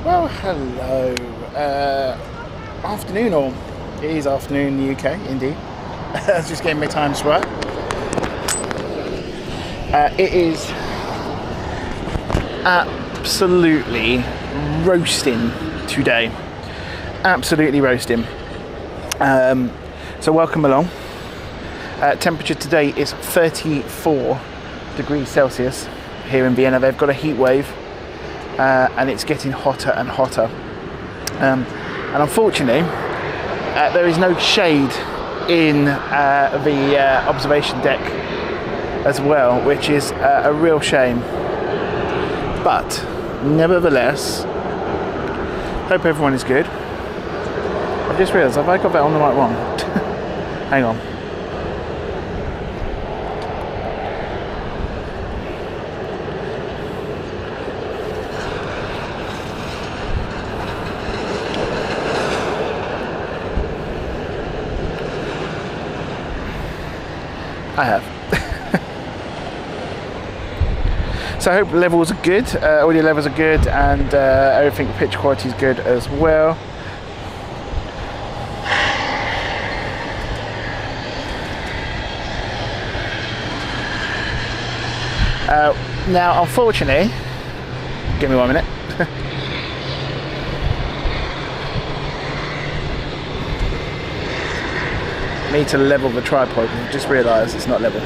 Well, hello. Afternoon, or it is afternoon in the UK, indeed. I was just getting my times right. It is absolutely roasting today. Absolutely roasting. So welcome along. Temperature today is 34 degrees Celsius here in Vienna. They've got a heat wave. And it's getting hotter and hotter. And unfortunately, there is no shade in the observation deck as well, which is a real shame. But nevertheless, hope everyone is good. I've just realised, have I got that on the right one? Hang on. I have. So I hope levels are good, audio levels are good, and everything, pitch quality is good as well. Now, unfortunately, give me 1 minute. Need to level the tripod. I just realised it's not level.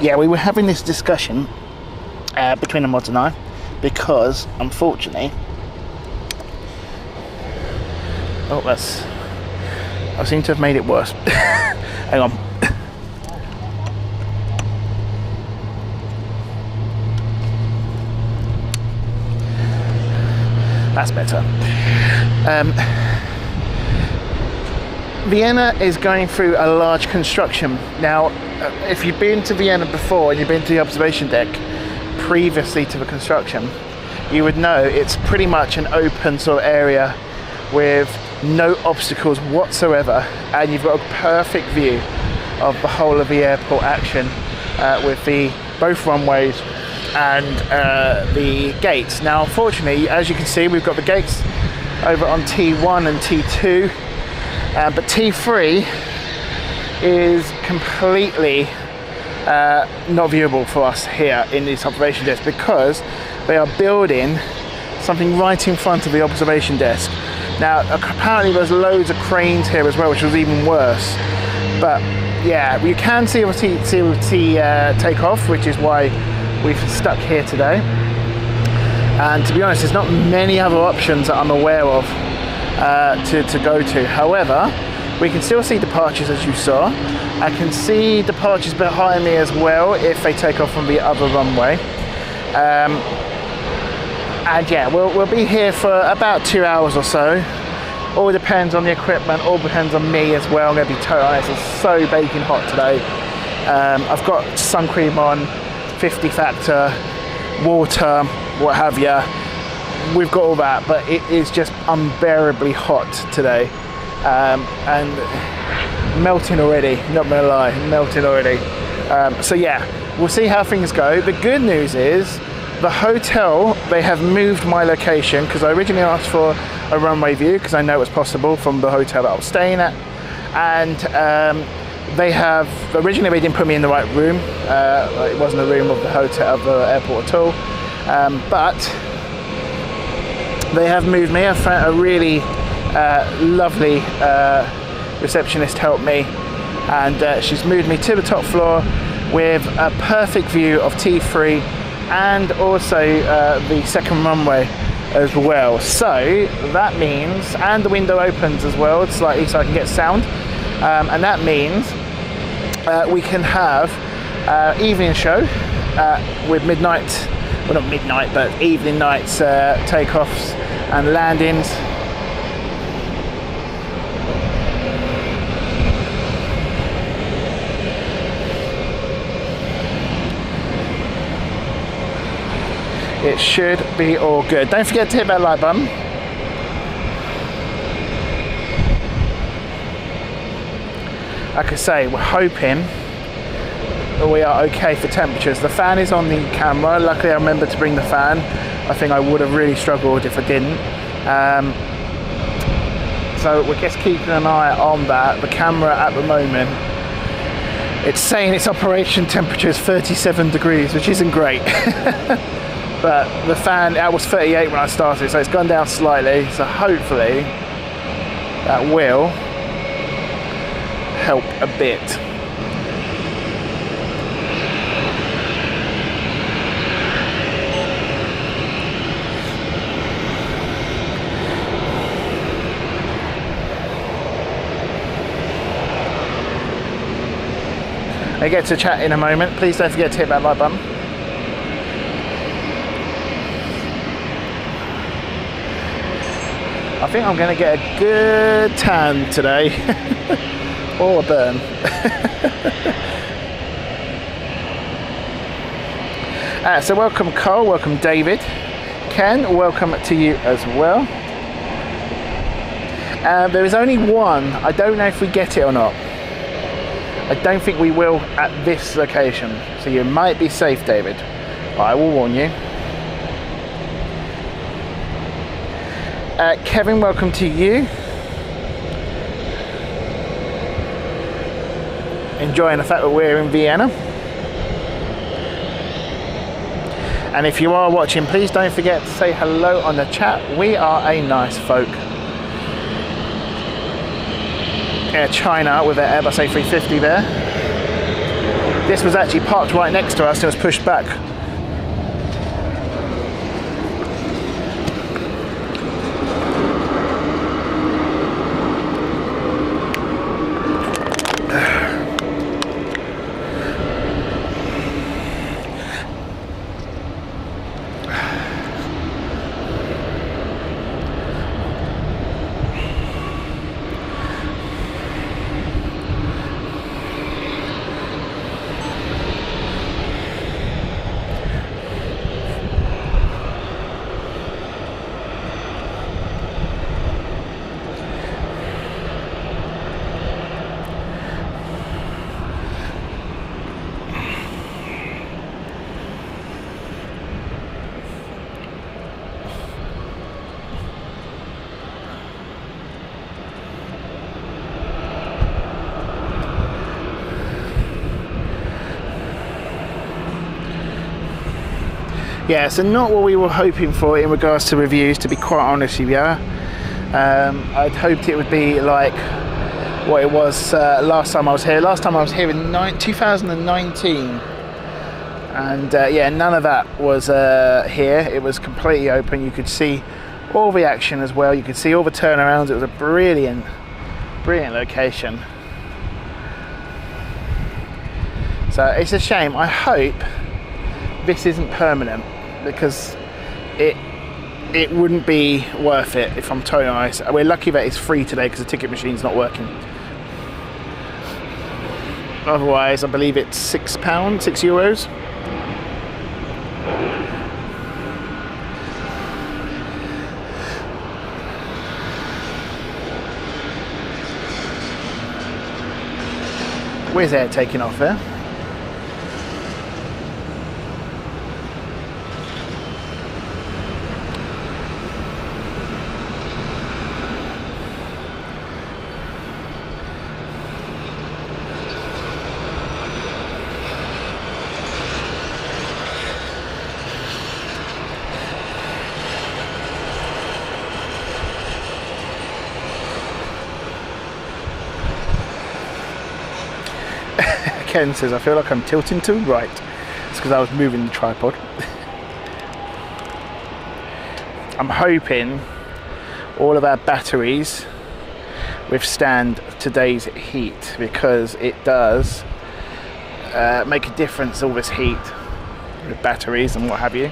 Yeah, we were having this discussion between the mods and I, because unfortunately, I seem to have made it worse. Hang on. That's better. Vienna is going through a large construction. Now, if you've been to Vienna before and you've been to the observation deck previously to the construction, you would know it's pretty much an open sort of area with no obstacles whatsoever, and you've got a perfect view of the whole of the airport action with both runways and the gates. Now, unfortunately, as you can see, we've got the gates over on T1 and T2, but T3 is completely not viewable for us here in this observation desk, because they are building something right in front of the observation desk. Now, apparently there's loads of cranes here as well, which was even worse. But yeah, you can see take off, which is why we've stuck here today. And to be honest, there's not many other options that I'm aware of to go to. However, we can still see departures, as you saw. I can see departures behind me as well if they take off from the other runway. And yeah, we'll be here for about 2 hours or so. All depends on the equipment, all depends on me as well. I'm going to be totally honest, it's so baking hot today. I've got Sunscreen on, 50 factor, water, what have you. We've got all that, but it is just unbearably hot today. And melting already, not gonna lie, melting already. So yeah, we'll see how things go. The good news is the hotel, they have moved my location, because I originally asked for a runway view because I know it was possible from the hotel that I was staying at, and originally they didn't put me in the right room. It wasn't a room of the hotel, of the airport at all, but they have moved me. I found a really lovely receptionist helped me, and she's moved me to the top floor with a perfect view of T3 and also the second runway as well. So that means, and the window opens as well slightly so I can get sound, and that means we can have evening show with midnight, well not midnight, but evening nights takeoffs and landings. it should be all good. Don't forget to hit that like button. Like I say, we're hoping that we are okay for temperatures. The fan is on the camera. Luckily I remembered to bring the fan. I think I would have really struggled if I didn't. So we're just keeping an eye on that. The camera at the moment, it's saying its operation temperature is 37 degrees, which isn't great. But the fan, that was 38 when I started, so it's gone down slightly. So hopefully that will help a bit. I get to chat in a moment. Please don't forget to hit that like button. I think I'm going to get a good tan today. Or a burn. So welcome Cole, welcome David. Ken, welcome to you as well. There is only one. I don't know if we get it or not. I don't think we will at this location. So you might be safe, David. I will warn you. Kevin, welcome to you. Enjoying the fact that we're in Vienna. And if you are watching, please don't forget to say hello on the chat. We are a nice folk. Air China with their Airbus A380 there. This was actually parked right next to us and was pushed back. Yeah, so not what we were hoping for in regards to reviews, to be quite honest with you. I'd hoped it would be like what it was last time I was here. Last time I was here in 2019. And yeah, none of that was here. It was completely open. You could see all the action as well. You could see all the turnarounds. It was a brilliant, brilliant location. So it's a shame. I hope this isn't permanent, because it wouldn't be worth it, if I'm totally honest. We're lucky that it's free today because the ticket machine's not working. Otherwise, I believe it's £6, €6. Where's Air taking off there? Ken says, I feel like I'm tilting to right. It's because I was moving the tripod. I'm hoping all of our batteries withstand today's heat, because it does make a difference, all this heat with batteries and what have you.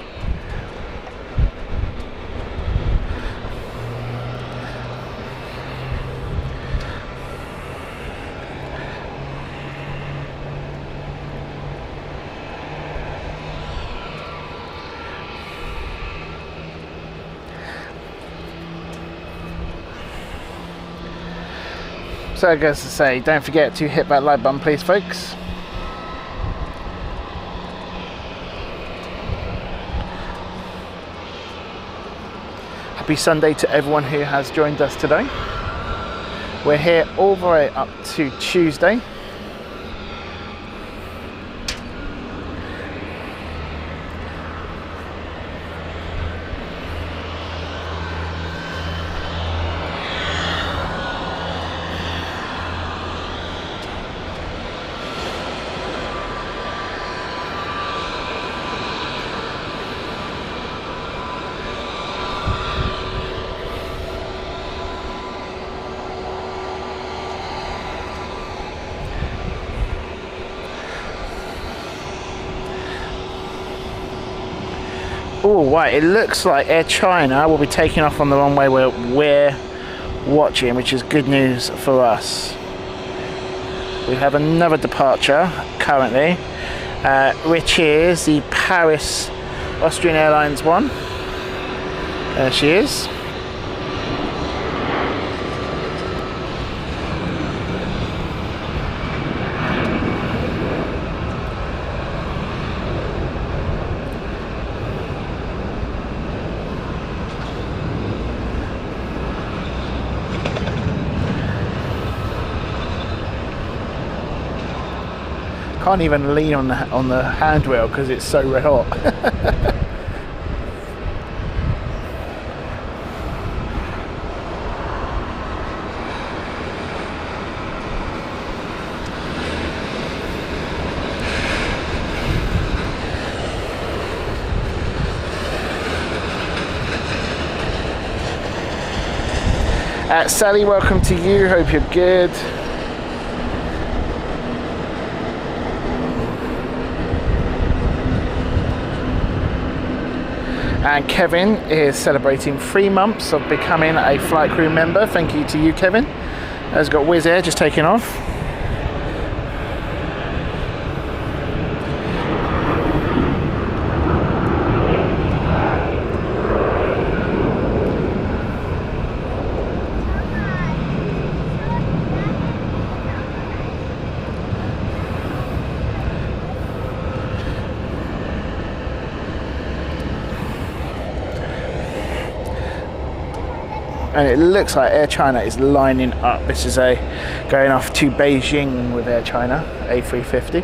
So I guess to say, don't forget to hit that like button, please, folks. Happy Sunday to everyone who has joined us today. We're here all the way up to Tuesday. Oh, right, it looks like Air China will be taking off on the runway we're watching, which is good news for us. We have another departure currently, which is the Paris Austrian Airlines one. There she is. Can't even lean on the handrail because it's so red hot. Sally, welcome to you. Hope you're good. And Kevin is celebrating 3 months of becoming a flight crew member. Thank you to you, Kevin. Has got Wizz Air just taking off. And it looks like Air China is lining up. This is going off to Beijing with Air China A380.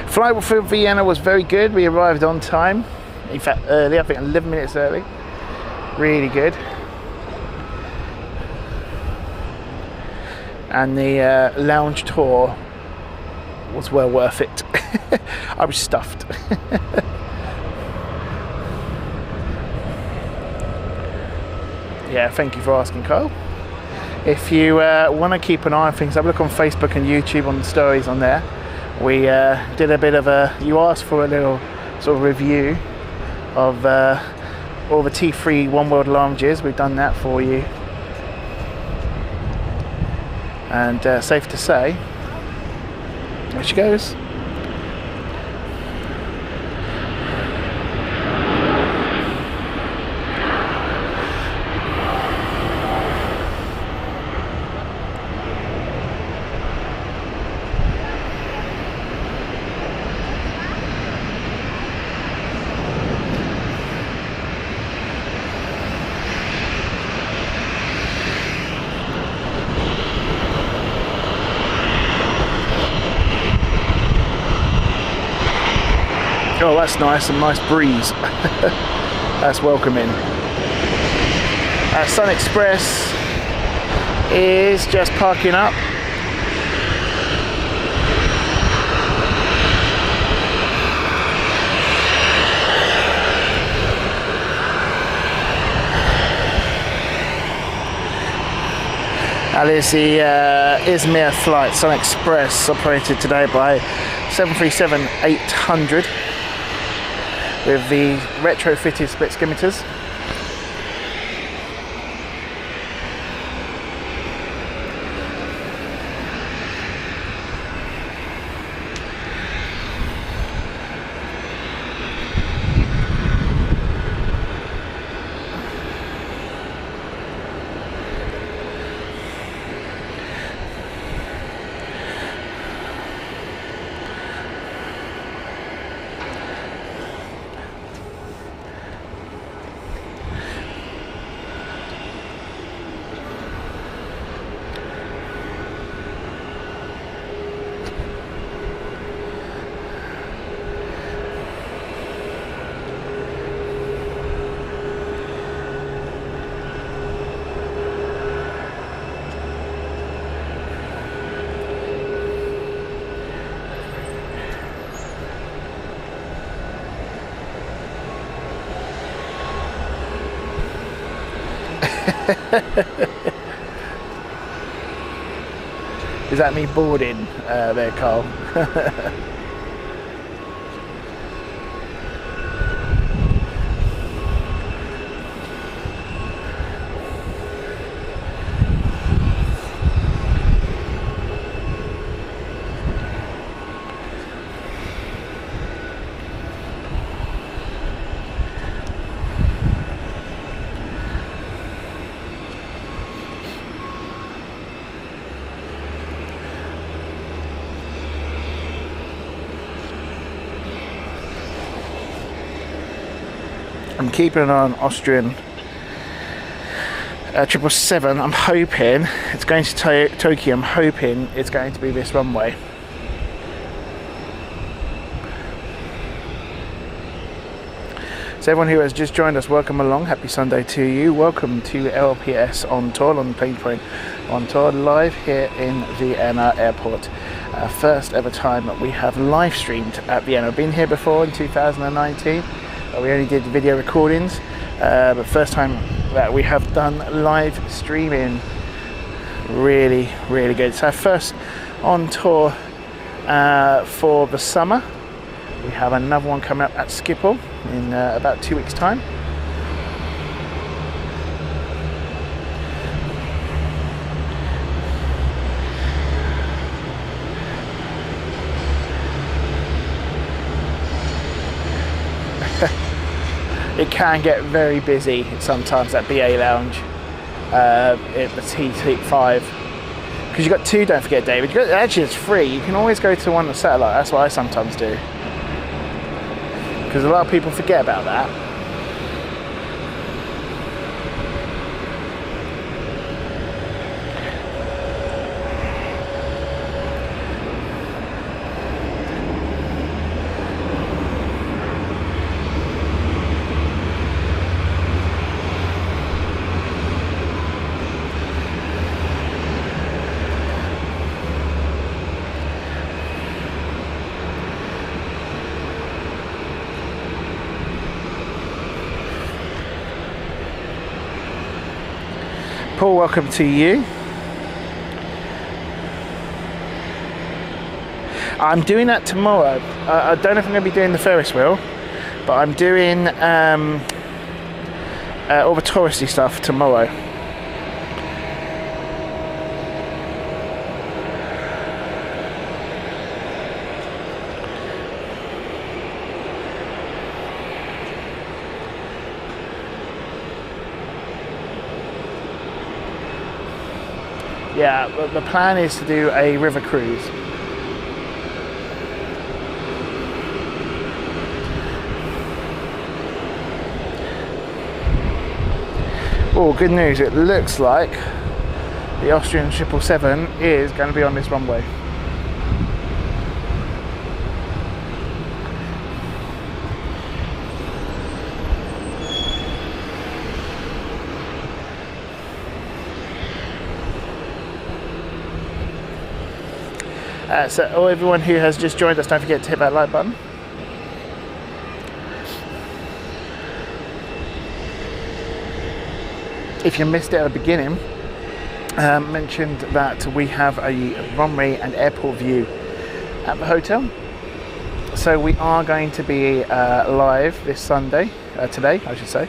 Flight for Vienna was very good. We arrived on time. In fact, early. I think 11 minutes early. Really good. And the lounge tour was well worth it. I was stuffed. Yeah, thank you for asking, Kyle. If you want to keep an eye on things, have a look on Facebook and YouTube on the stories on there. We did a bit of you asked for a little sort of review of all the T3 One World lounges. We've done that for you. And safe to say, there she goes. Oh, that's nice, a nice breeze. That's welcoming. Sun Express is just parking up. That is the Izmir flight, Sun Express, operated today by 737-800 with the retrofitted split skimiters. Is that me boarding there, Carl? I'm keeping an eye on Austrian 777. I'm hoping it's going to Tokyo. I'm hoping it's going to be this runway. So everyone who has just joined us, welcome along. Happy Sunday to you. Welcome to LPS on tour, on Planespotting on tour, live here in Vienna Airport. First ever time that we have live streamed at Vienna. I've been here before in 2019. We only did video recordings, but first time that we have done live streaming. Really, really good. So first on tour for the summer. We have another one coming up at Schiphol in about 2 weeks' time. It can get very busy sometimes at BA Lounge at the T5, because you've got two, don't forget, David. Actually, it's free. You can always go to one on satellite. That's what I sometimes do, because a lot of people forget about that. Paul, welcome to you. I'm doing that tomorrow. I don't know if I'm going to be doing the Ferris wheel, but I'm doing all the touristy stuff tomorrow. Yeah, but the plan is to do a river cruise. Oh, good news. It looks like the Austrian 777 is going to be on this runway. So everyone who has just joined us, don't forget to hit that like button. If you missed it at the beginning, mentioned that we have a runway and airport view at the hotel. So we are going to be live this Sunday, today I should say.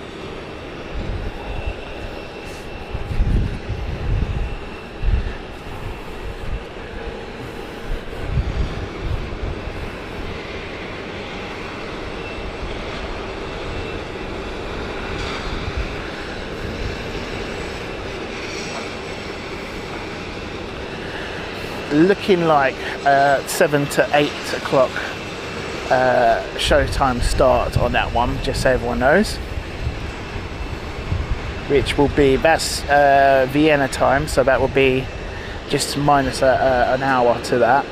Looking like 7 to 8 o'clock showtime start on that one, just so everyone knows, which will be, that's Vienna time, so that will be just minus an hour to that,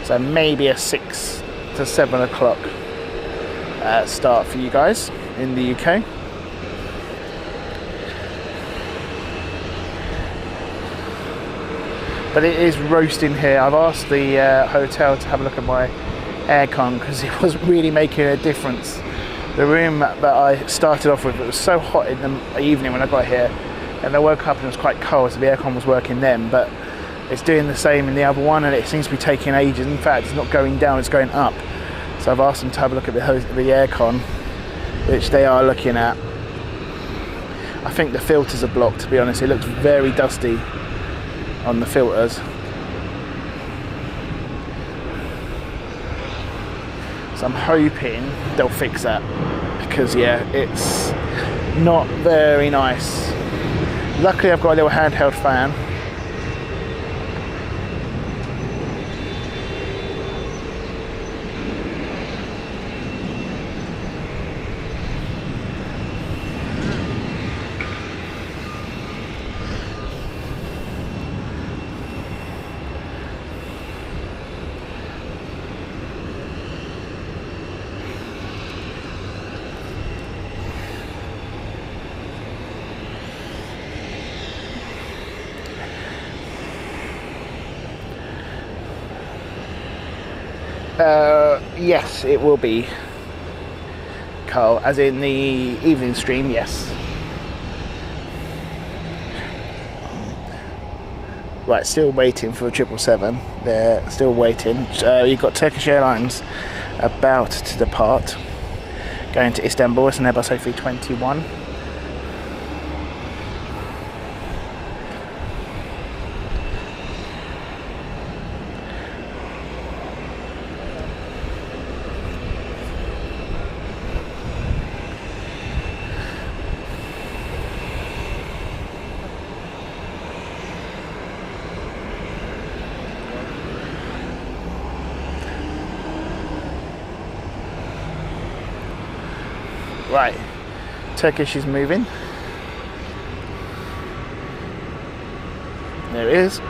so maybe a 6 to 7 o'clock start for you guys in the UK. But it is roasting here. I've asked the hotel to have a look at my aircon because it wasn't really making a difference The room that I started off with, it was so hot in the evening when I got here, and I woke up and it was quite cold, so the aircon was working then, but it's doing the same in the other one, and it seems to be taking ages. In fact, it's not going down, it's going up. So I've asked them to have a look at the aircon, which they are looking at. I think the filters are blocked, to be honest. It looks very dusty on the filters. So I'm hoping they'll fix that, because yeah, it's not very nice. Luckily I've got a little handheld fan. Yes, it will be, Carl, as in the evening stream, yes. Right, still waiting for 777. They're still waiting. You've got Turkish Airlines about to depart, going to Istanbul. It's an Airbus A321. Right, Turkish is moving. There it is.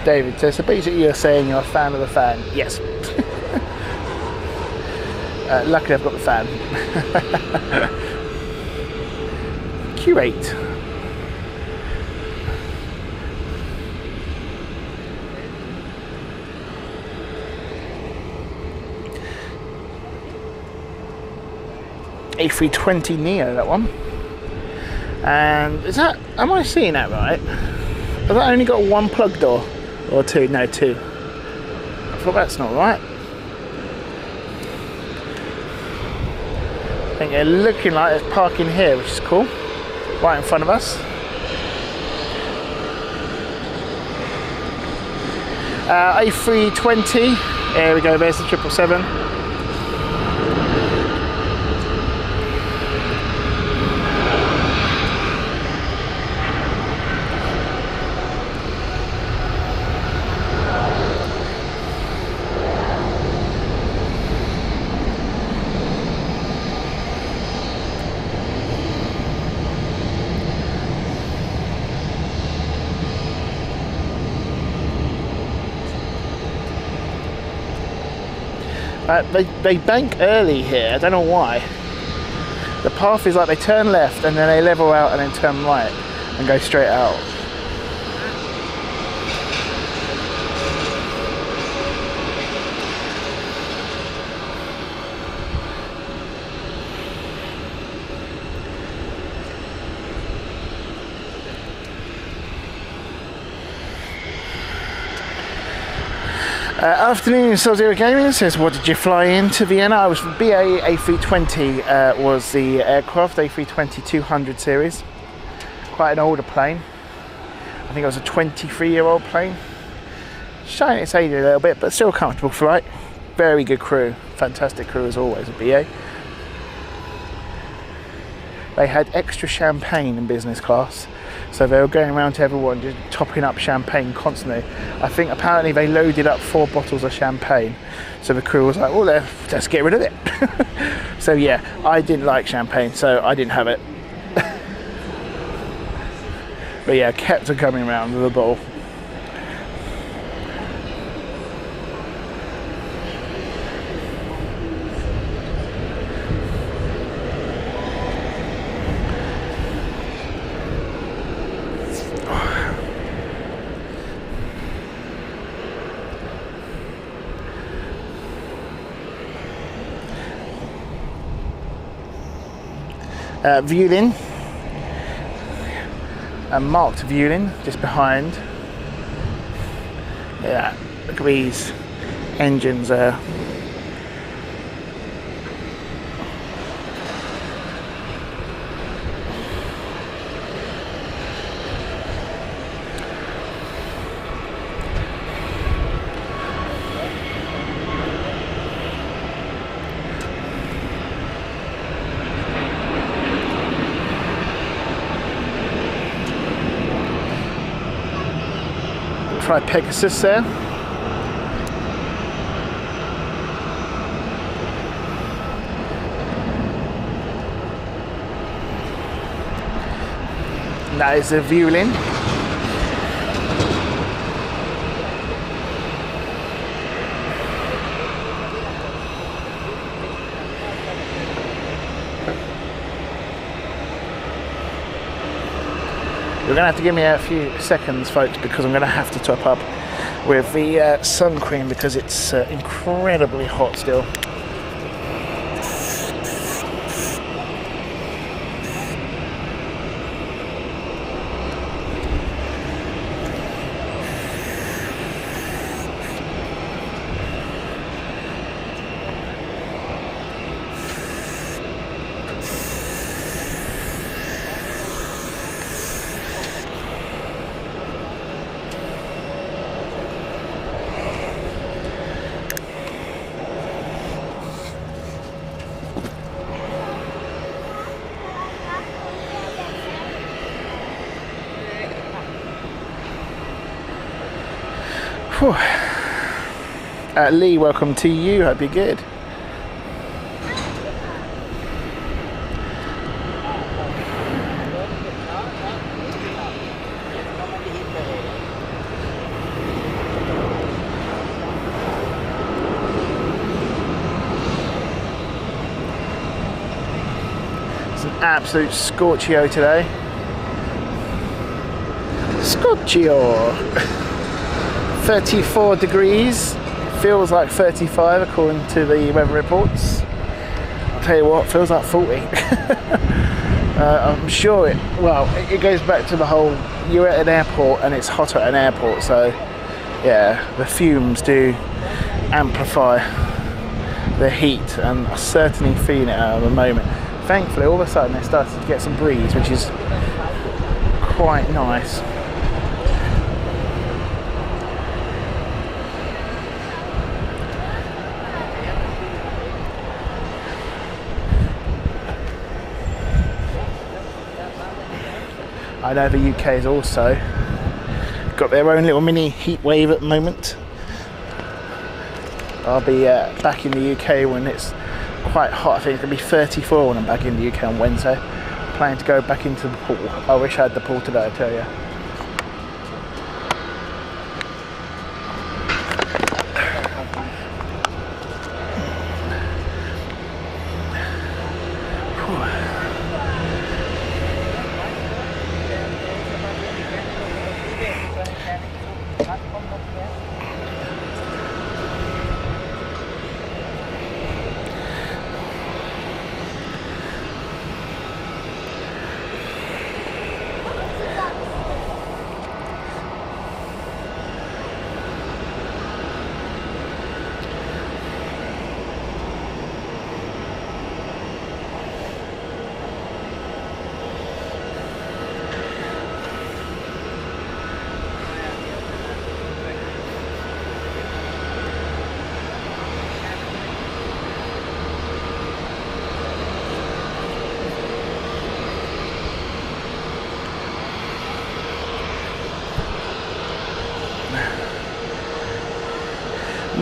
David, so basically you're saying you're a fan of the fan. Yes. Luckily I've got the fan. Q8. A320 Neo, that one. And is that, am I seeing that right? Has that only got one plug door? Or two? No, two. I thought that's not right. I think they're looking like it's parking here, which is cool. Right in front of us. A320. There we go, there's the 777. They bank early here, I don't know why. The path is like they turn left and then they level out and then turn right and go straight out. Afternoon, Sub-Zero Gaming says, what did you fly into Vienna? I was from BA A320 was the aircraft, A320-200 series. Quite an older plane. I think it was a 23-year-old plane. Showing its age a little bit, but still a comfortable flight. Very good crew. Fantastic crew as always at BA. they had extra champagne in business class. So they were going around to everyone just topping up champagne constantly. I think apparently they loaded up 4 bottles of champagne. So the crew was like, well, let's get rid of it. So yeah, I didn't like champagne, so I didn't have it. But yeah, kept on coming around with a bottle. Viewing, a marked viewing just behind. Yeah, look at these engines there. Try Pegasus there. That is a viewing. You're going to have to give me a few seconds, folks, because I'm going to have to top up with the Sunscreen because it's incredibly hot still. Lee, welcome to you. Hope you're good. It's an absolute scorchio today. Scorchio. 34 degrees. Feels like 35 according to the weather reports. I'll tell you what, feels like 40. I'm sure it goes back to the whole, you're at an airport and it's hot at an airport, so yeah, the fumes do amplify the heat, and I certainly feel it at the moment. Thankfully, all of a sudden it started to get some breeze, which is quite nice. I know the UK has also got their own little mini heat wave at the moment. I'll be back in the UK when it's quite hot. I think it's going to be 34 when I'm back in the UK on Wednesday. Planning to go back into the pool. I wish I had the pool today, I tell you.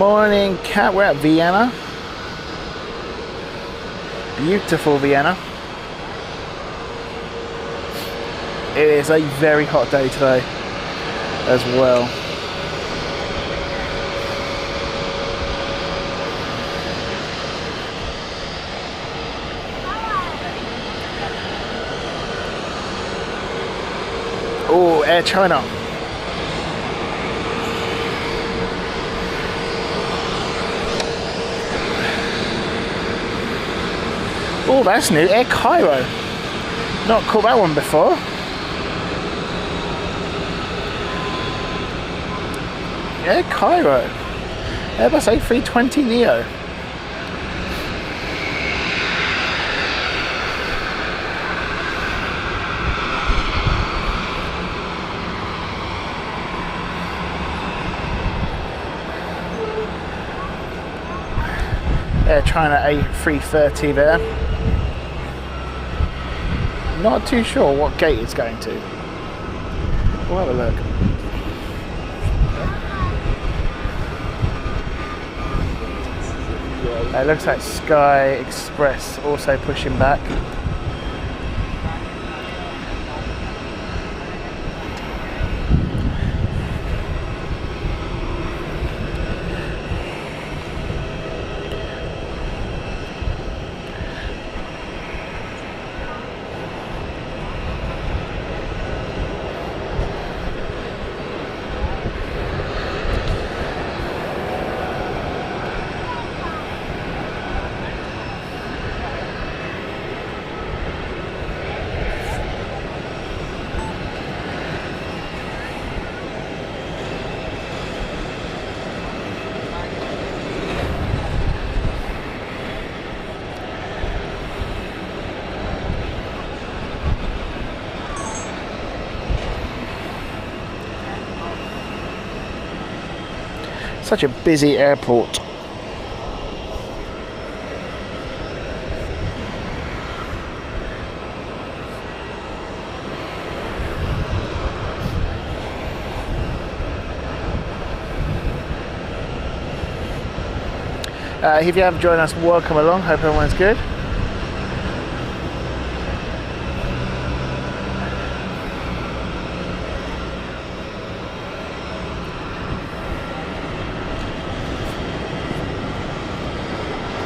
Morning, Cat. We're at Vienna. Beautiful Vienna. It is a very hot day today as well. Oh, Air China. Oh, that's new. Air Cairo. Not caught that one before. Air Cairo. Airbus A380 Neo. Air China A330 there. Not too sure what gate it's going to. We'll have a look. It looks like Sky Express also pushing back. Such a busy airport. If you have joined us, welcome along. Hope everyone's good.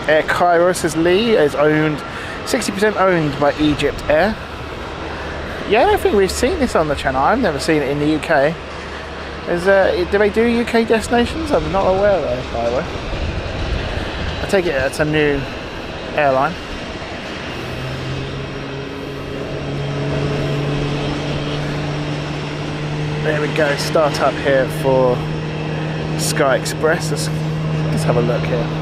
Air Cairo, says Lee, is owned 60% owned by Egypt Air. Yeah, I don't think we've seen this on the channel. I've never seen it in the UK. Do they do UK destinations? I'm not aware of Air Cairo. I take it it's a new airline. There we go, start up here for Sky Express. Let's have a look here.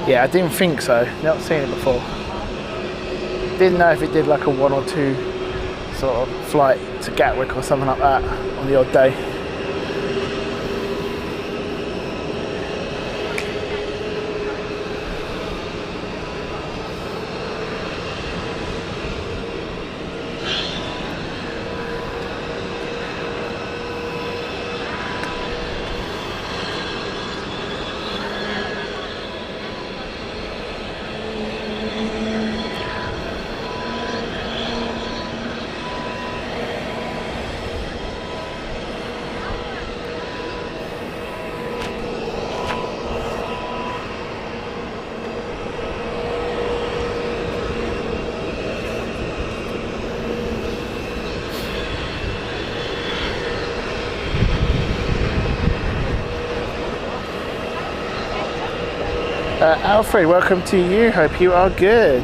Yeah, I didn't think so. Not seen it before. Didn't know if it did like a 1 or 2 sort of flight to Gatwick or something like that on the odd day. Alfred, welcome to you. Hope you are good.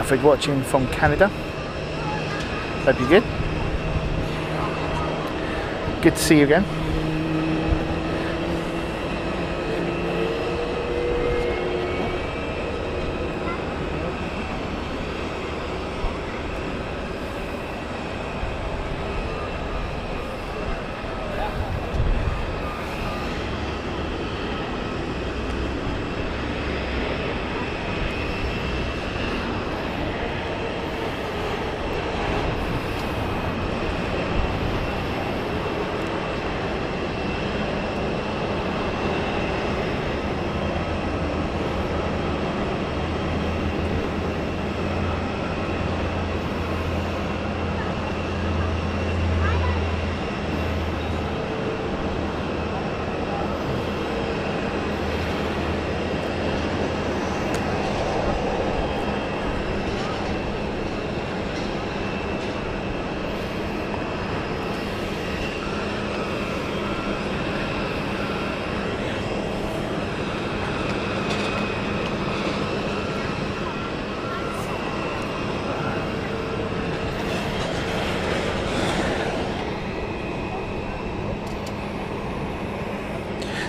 for watching from Canada. Hope you're good. Good to see you again.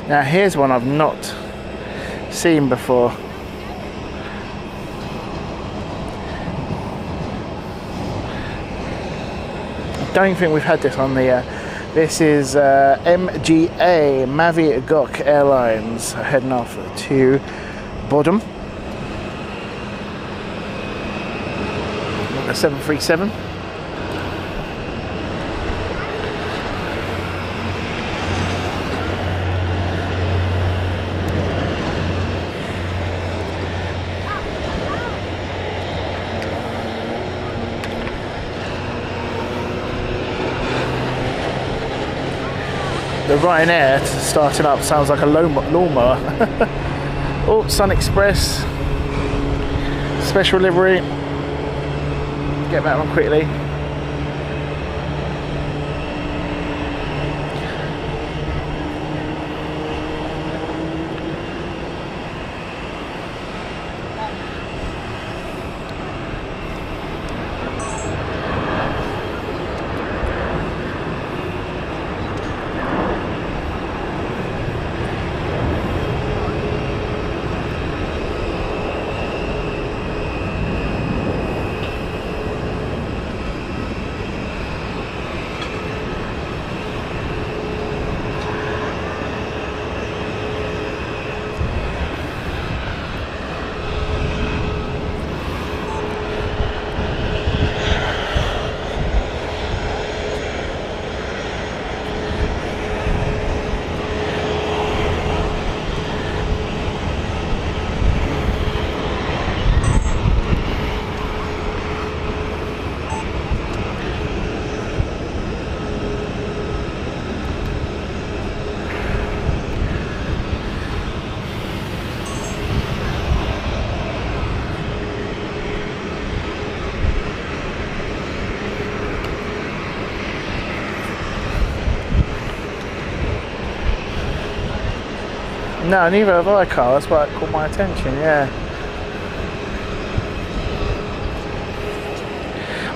Now here's one I've not seen before. I don't think we've had this on the this is MGA Mavi Gok Airlines heading off to Bodrum. A 737. The Ryanair starting up sounds like a lawnmower. Oh, Sun Express, special livery. Get that one quickly. No, neither have I, Carl. That's why it caught my attention, yeah.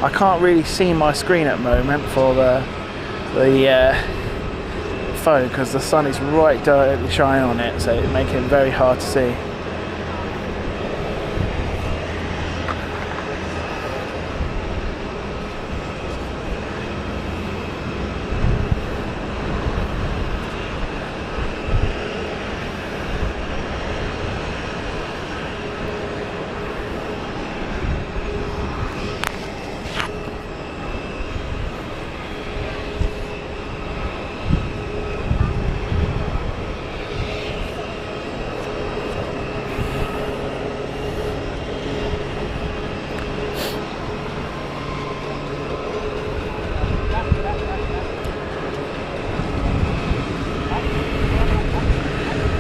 I can't really see my screen at the moment for the phone because the sun is right directly shining on it, so it makes it very hard to see.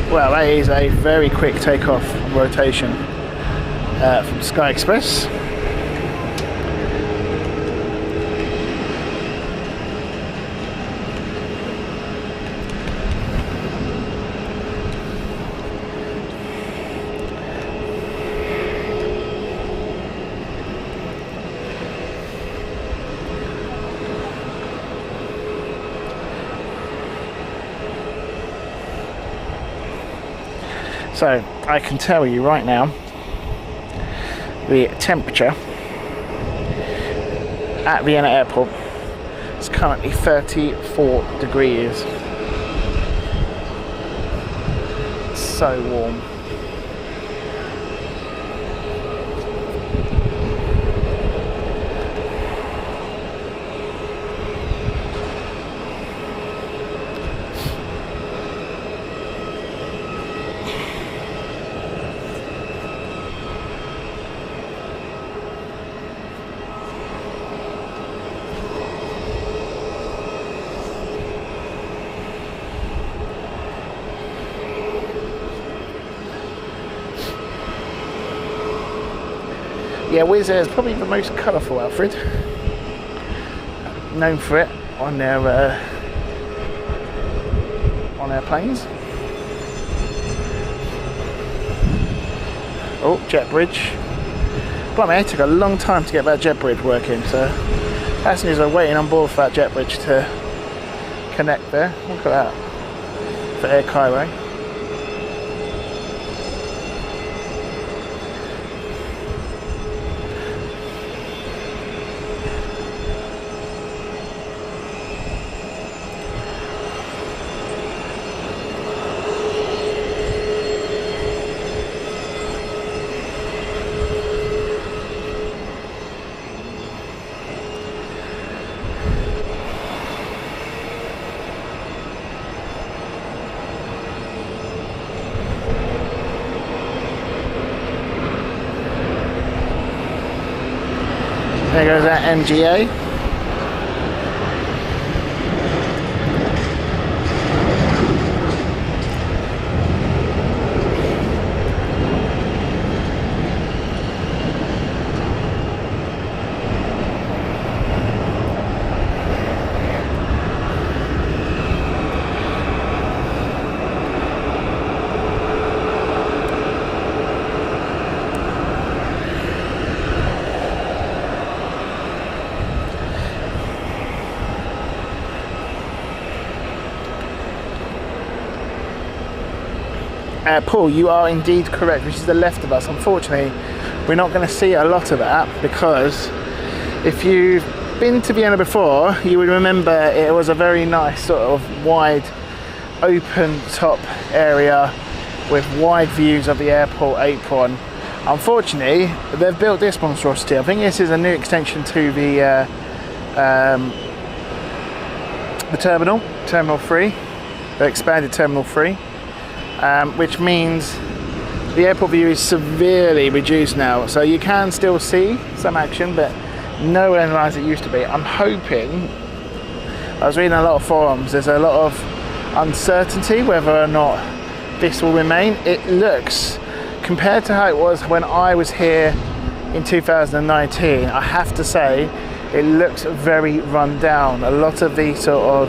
Well, that is a very quick takeoff and rotation from Sky Express. So I can tell you right now the temperature at Vienna Airport is currently 34 degrees. It's so warm. Yeah, Wizz Air is probably the most colourful, Alfred. Known for it on their planes. Oh, jet bridge. Blimey, it took a long time to get that jet bridge working, so passengers are waiting on board for that jet bridge to connect there. Look at that. For Air Cairo. There goes that MGA. Paul, you are indeed correct, which is the left of us. Unfortunately, we're not going to see a lot of that, because if you've been to Vienna before, you would remember it was a very nice sort of wide open top area with wide views of the airport apron. Unfortunately, they've built this monstrosity. I think this is a new extension to the Terminal 3, the expanded Terminal 3. Which means the airport view is severely reduced now, so you can still see some action, but nowhere near as it used to be. I'm hoping, I was reading a lot of forums, there's a lot of uncertainty whether or not this will remain. It looks, compared to how it was when I was here in 2019, I have to say it looks very run down. A lot of these sort of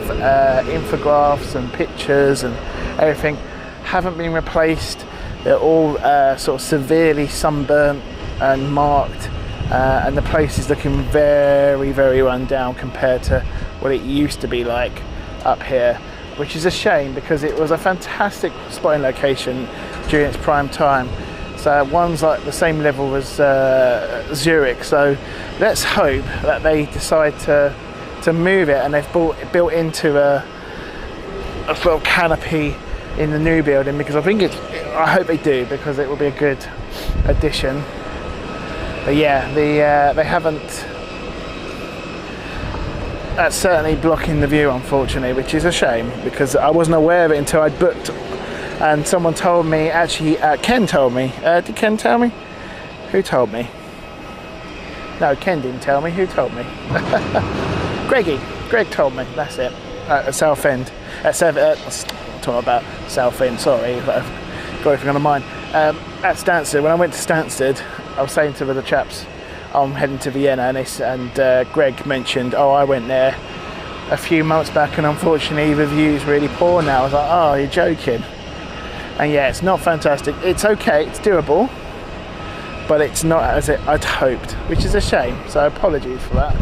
infographs and pictures and everything haven't been replaced. They're all sort of severely sunburnt and marked, and the place is looking very, very run down compared to what it used to be like up here, which is a shame because it was a fantastic spotting location during its prime time. So one's like the same level as Zurich, so let's hope that they decide to move it, and they've built into a sort of canopy in the new building, because I hope they do, because it will be a good addition. But yeah, they haven't. That's certainly blocking the view, unfortunately, which is a shame, because I wasn't aware of it until I'd booked, and someone told me, actually Ken told me. Did Ken tell me? Who told me? No, Ken didn't tell me. Who told me? Greg told me, that's it. At Southend. Talking about Southend, sorry, but I've got everything on my mind. At Stansted, when I went to Stansted, I was saying to the chaps, I'm heading to Vienna, and Greg mentioned, oh, I went there a few months back, and unfortunately the view's really poor now. I was like, oh, you're joking. And yeah, it's not fantastic. It's okay, it's doable, but it's not as I'd hoped, which is a shame, so apologies for that.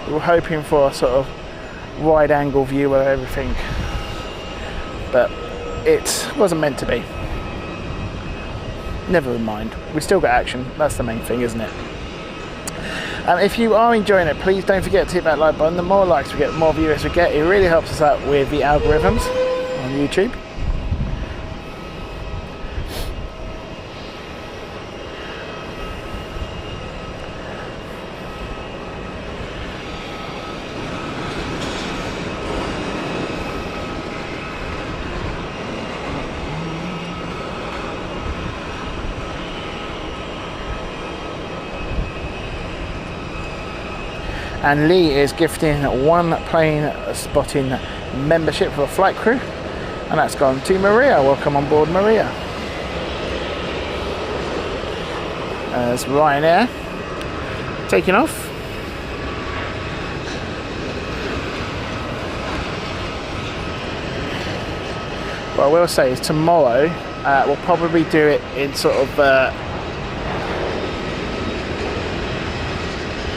We were hoping for a sort of wide angle view of everything, but it wasn't meant to be. never mind. We still got action. That's the main thing, isn't it? If you are enjoying it, please don't forget to hit that like button. The more likes we get, the more viewers we get. It really helps us out with the algorithms on YouTube. And Lee is gifting one Planespotting membership for a flight crew, and that's gone to Maria. Welcome on board, Maria. There's Ryanair taking off. What I will say is tomorrow we'll probably do it in sort of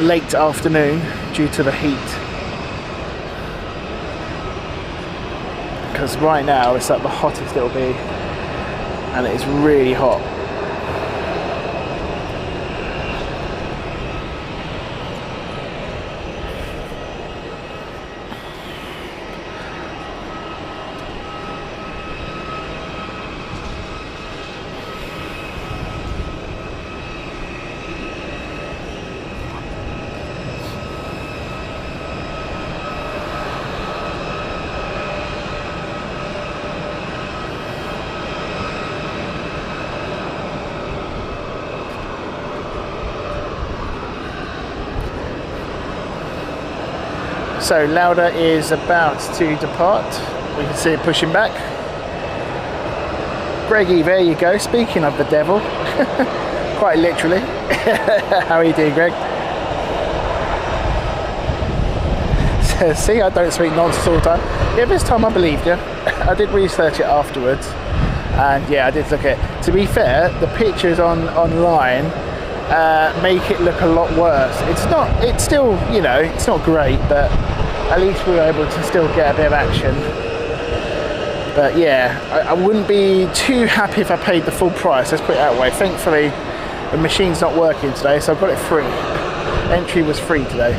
late afternoon due to the heat, because right now it's like the hottest it'll be, and it's really hot. So Lauda is about to depart. We can see it pushing back. Greggy, there you go. Speaking of the devil, quite literally. How are you doing, Greg? So, see, I don't speak nonsense all the time. Yeah, this time I believed you. I did research it afterwards, and yeah, I did look at it. To be fair, the pictures online make it look a lot worse. It's still, you know, it's not great, but at least we were able to still get a bit of action. But yeah, I wouldn't be too happy if I paid the full price, let's put it that way. Thankfully, the machine's not working today, so I've got it free. Entry was free today.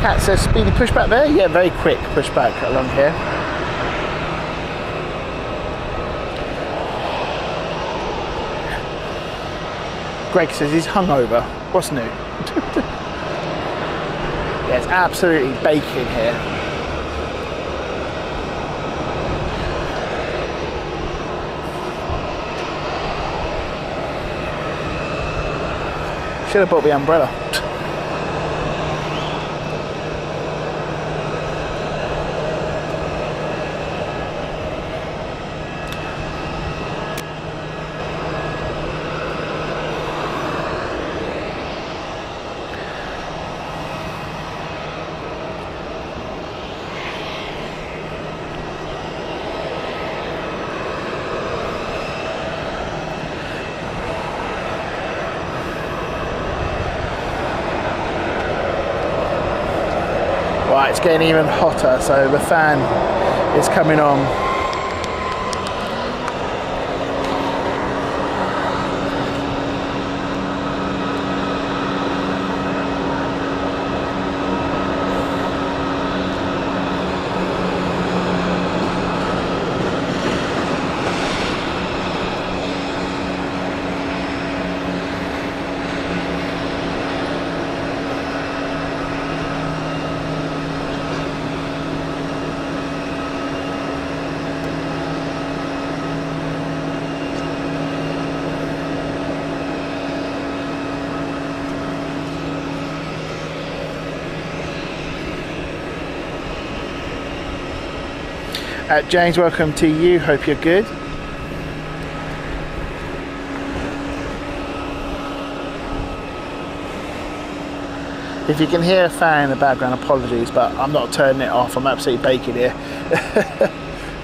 Cat says speedy pushback there. Yeah, very quick pushback along here. Greg says he's hungover. What's new? Yeah, it's absolutely baking here. Should have bought the umbrella. Right, it's getting even hotter, so the fan is coming on. James, welcome to you. Hope you're good. If you can hear a fan in the background, apologies, but I'm not turning it off. I'm absolutely baking here.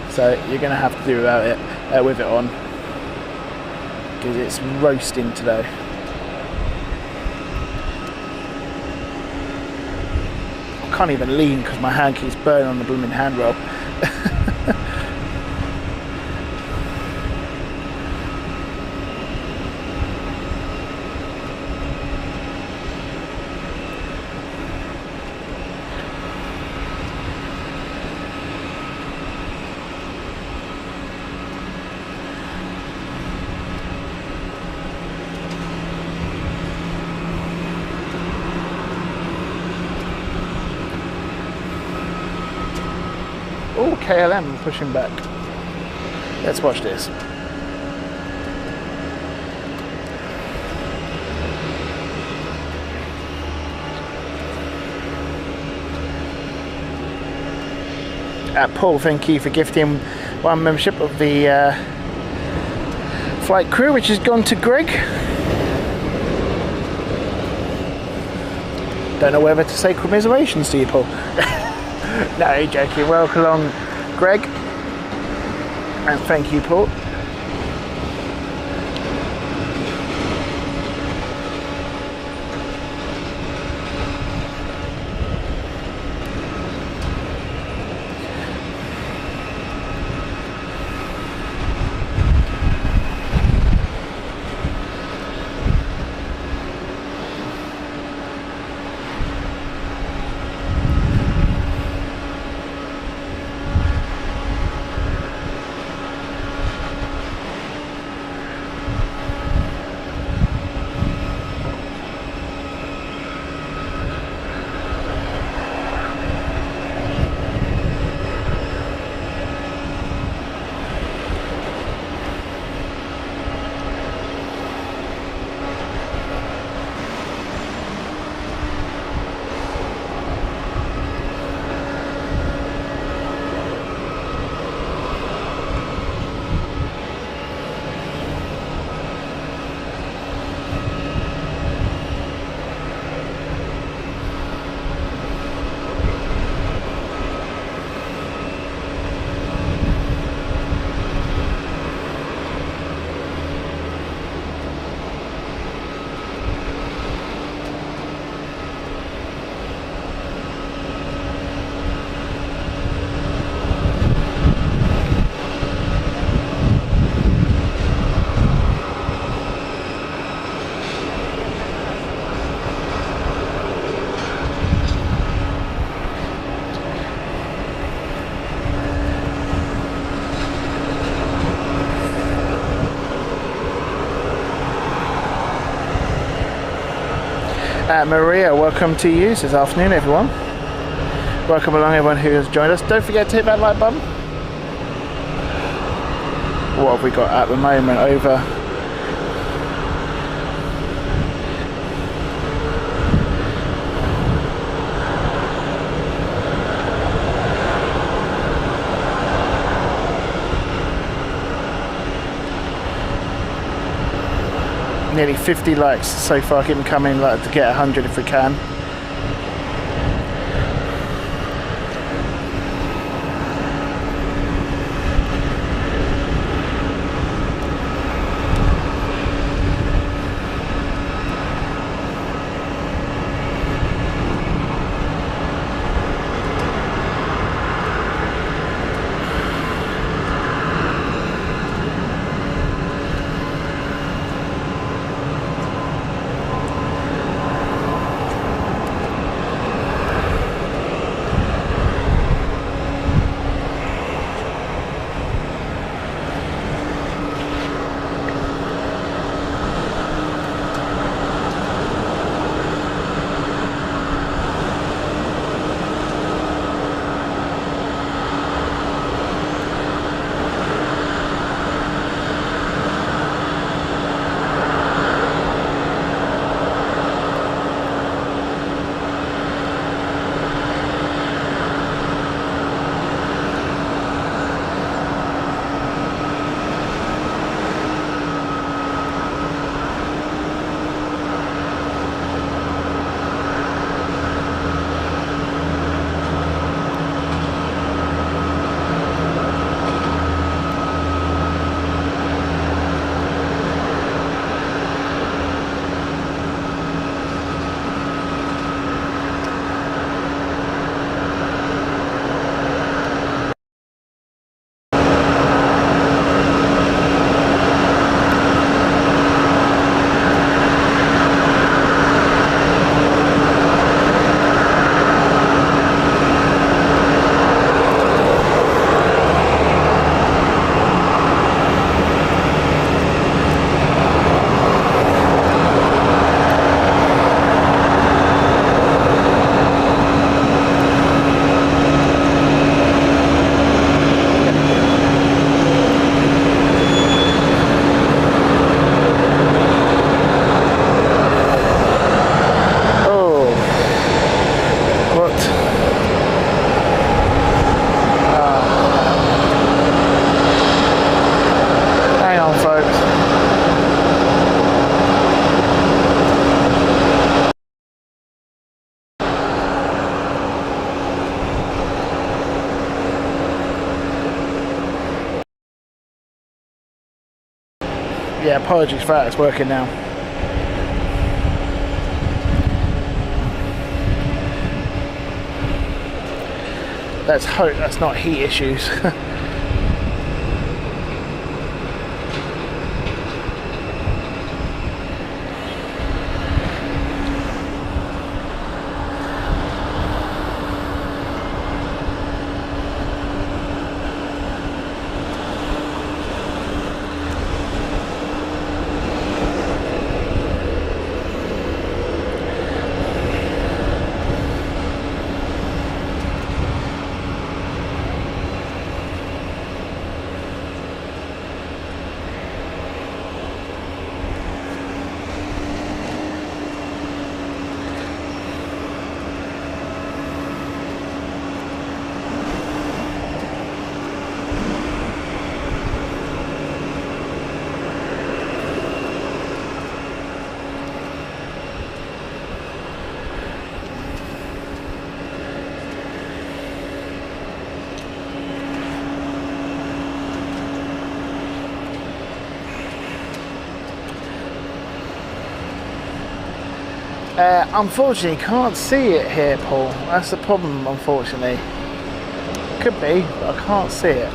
So you're going to have to do without it, with it on, because it's roasting today. I can't even lean because my hand keeps burning on the blooming handrail. KLM pushing back. Let's watch this. Paul, thank you for gifting one membership of the flight crew, which has gone to Greg. Don't know whether to say commiserations to you, Paul. No, you're joking. Welcome along, Greg. And thank you, Paul. Maria, welcome to you this afternoon, everyone. Welcome along, everyone who has joined us. Don't forget to hit that like button. What have we got at the moment? Over nearly 50 likes so far. Keep them coming, like to get 100 if we can. Yeah, apologies for that, it's working now. Let's hope that's not heat issues. Unfortunately, can't see it here, Paul. That's the problem, unfortunately. Could be, but I can't see it.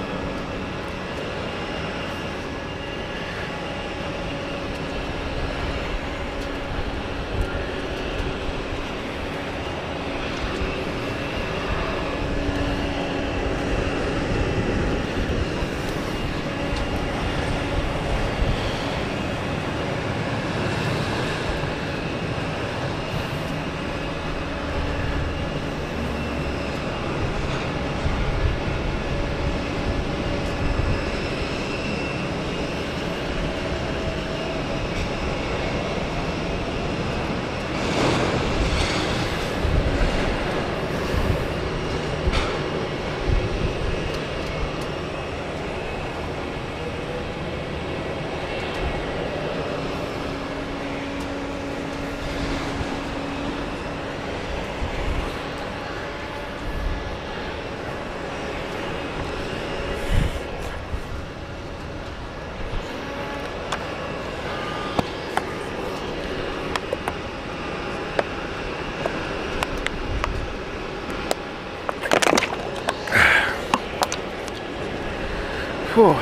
Whew.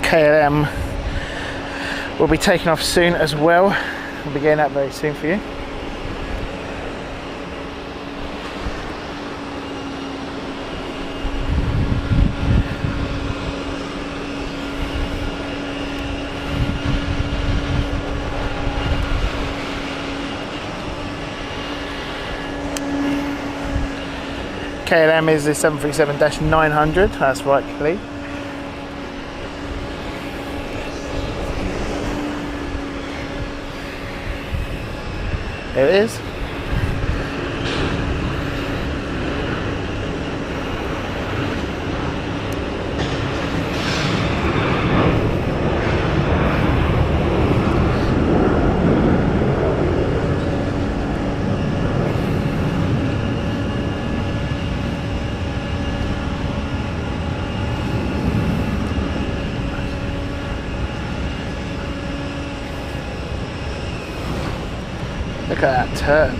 KLM will be taking off soon as well. We'll be getting that very soon for you. KLM is the 737-900, that's right, Khalid. There it is. Look at that turn.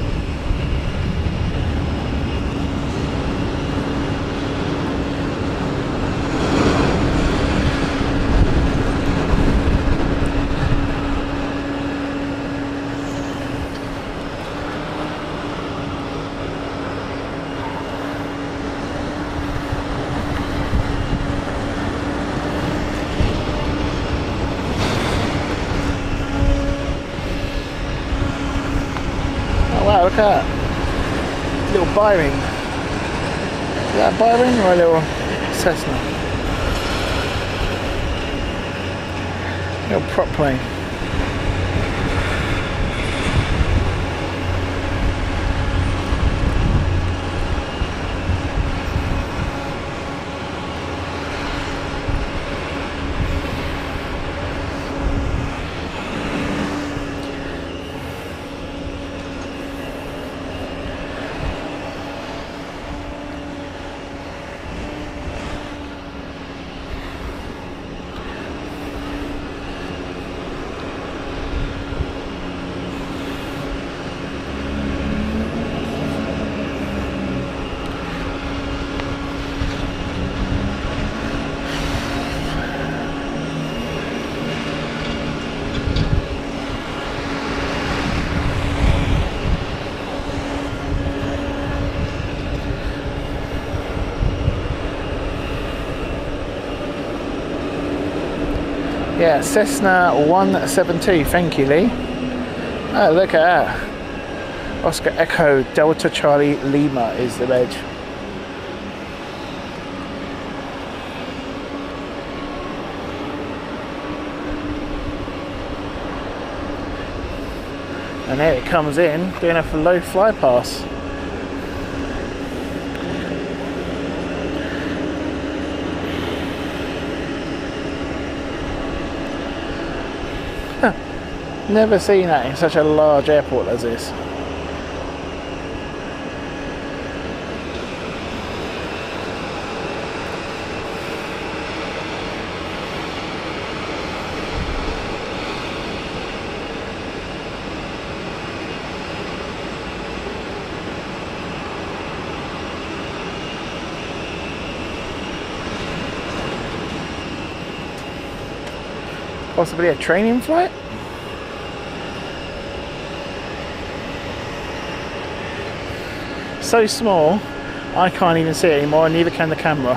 Look at that. Little bi-wing. Is that a bi-wing or a little Cessna? Little prop plane. Yeah, Cessna 172, thank you, Lee. Oh, look at that. Oscar Echo Delta Charlie Lima is the reg. And there it comes in, doing a low fly pass. Never seen that in such a large airport as this. Possibly a training flight? So small, I can't even see it anymore, and neither can the camera.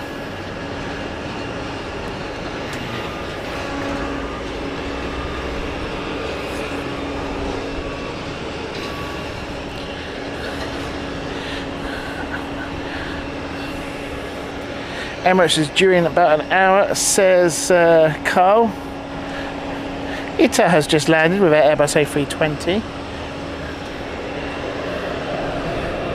Emirates is due in about an hour, says Carl. ITA has just landed with our Airbus A380.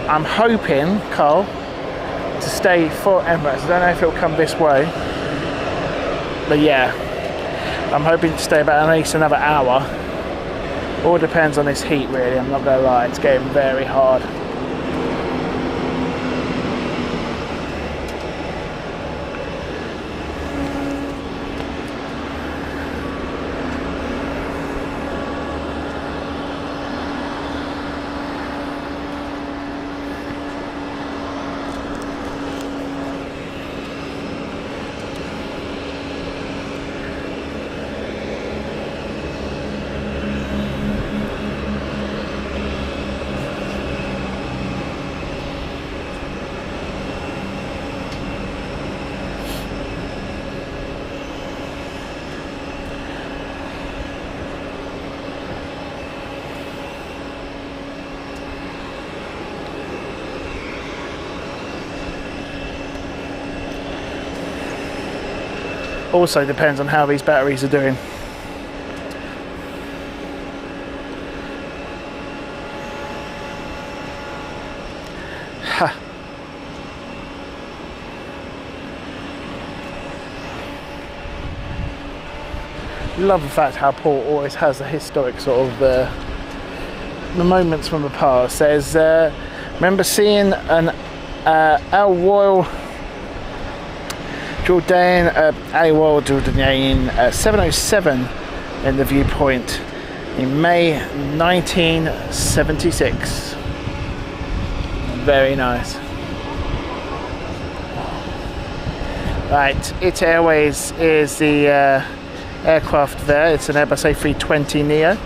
I'm hoping, Carl, to stay for Emirates. I don't know if it'll come this way, but yeah, I'm hoping to stay about at least another hour. All depends on this heat, really. I'm not gonna lie, it's getting very hard. Also depends on how these batteries are doing. Ha. Love the fact how Port always has a historic sort of the moments from the past. There's remember seeing an Al Royal Jordan, Al Jordan 707 in the viewpoint in May 1976. Very nice. Right, ITA Airways is the aircraft there. It's an Airbus A320 Neo.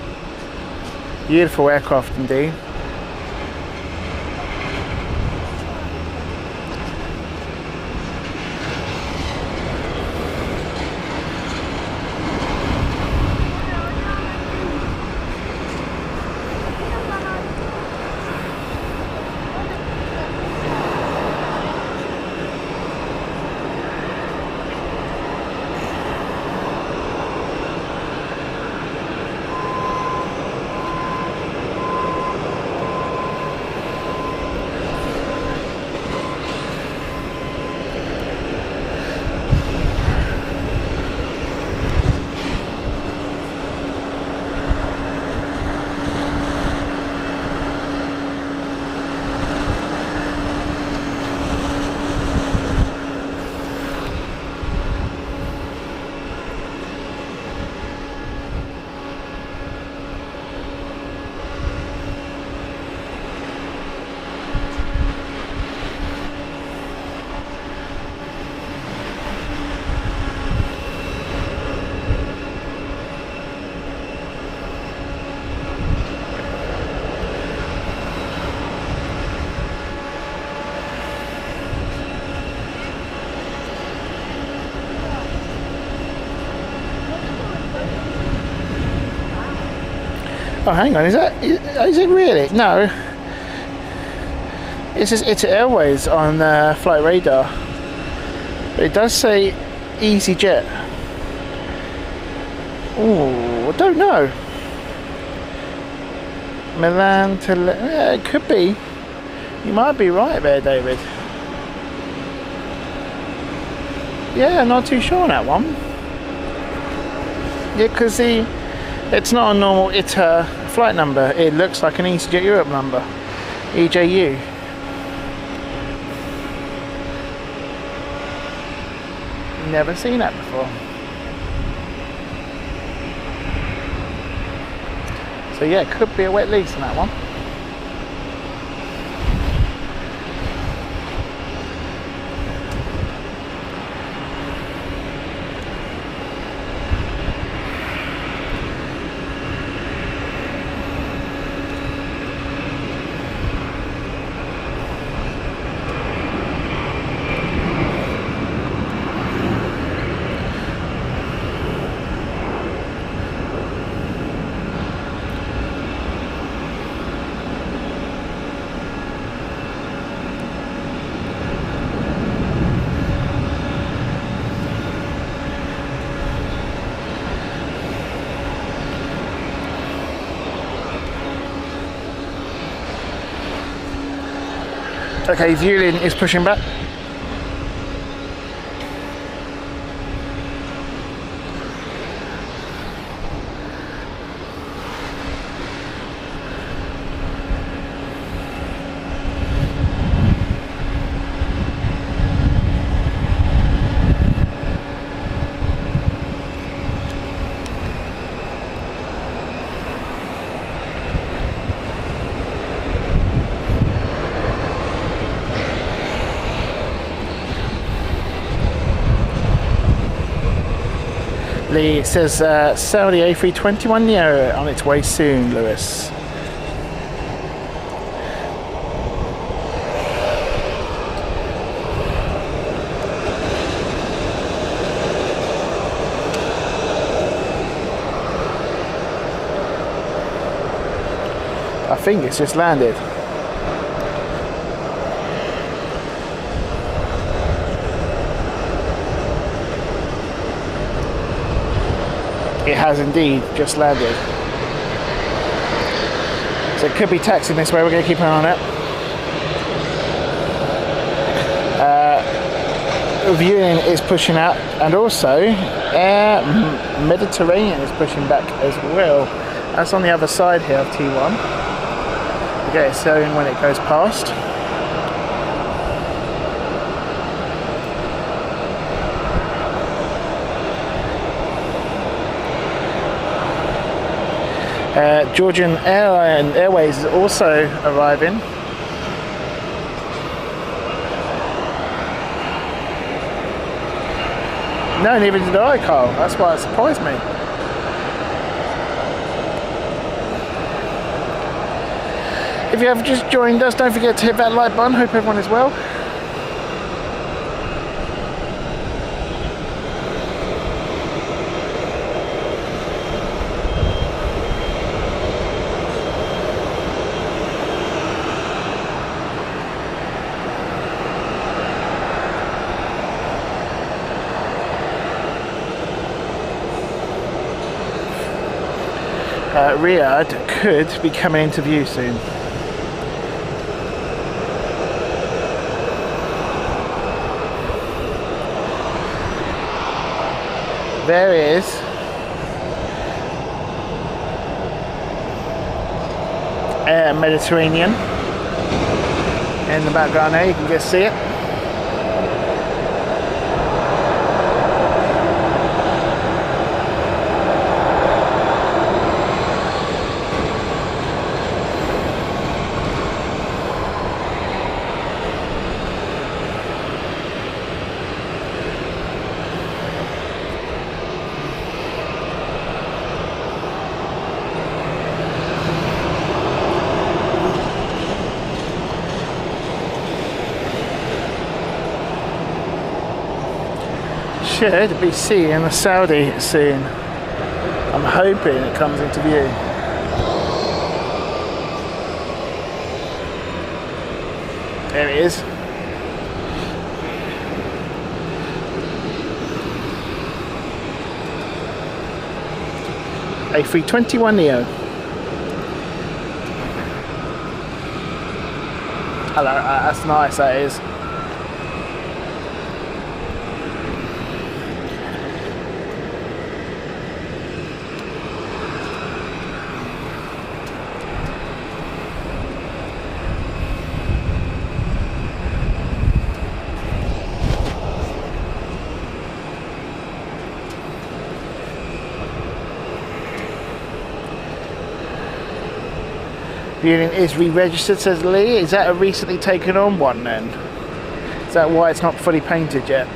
Beautiful aircraft indeed. Oh, hang on, is it really? No. It says ITA Airways on flight radar. But it does say EasyJet. Oh, I don't know. Milan to... yeah, it could be. You might be right there, David. Yeah, not too sure on that one. Yeah, because it's not a normal ITA flight number. It looks like an EasyJet Europe number. EJU. Never seen that before. So yeah, could be a wet lease on that one. Okay, Yulin is pushing back. It says Saudi A321 Neo on its way soon, Lewis. I think it's just landed. It has indeed just landed. So it could be taxiing this way, we're going to keep an eye on it. Viewing is pushing out, and also Air Mediterranean is pushing back as well. That's on the other side here of T1. You get it showing when it goes past. Georgian Airways is also arriving. No, neither did I, Carl. That's why it surprised me. If you have just joined us, don't forget to hit that like button. Hope everyone is well. Riyadh could be coming into view soon. There is Air Mediterranean in the background there, you can just see it. Should be seeing the Saudi soon. I'm hoping it comes into view. There it is. A321neo. Hello, that's nice, that is. The unit is re-registered, says Lee. Is that a recently taken on one then? Is that why it's not fully painted yet?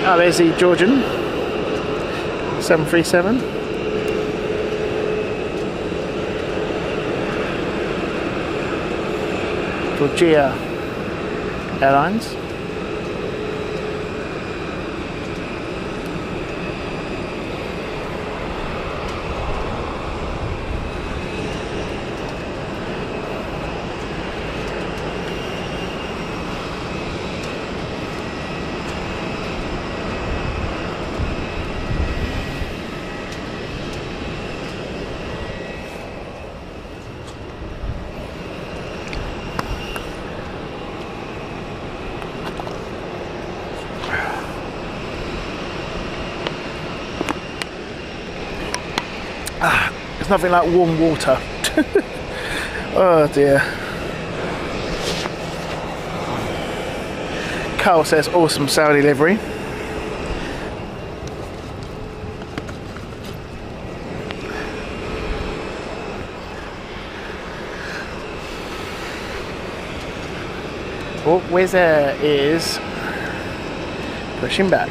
Oh, there's the Georgian 737. Georgia Airlines. There's nothing like warm water. Oh dear. Carl says awesome Saudi livery. Oh, Wizz Air is pushing back.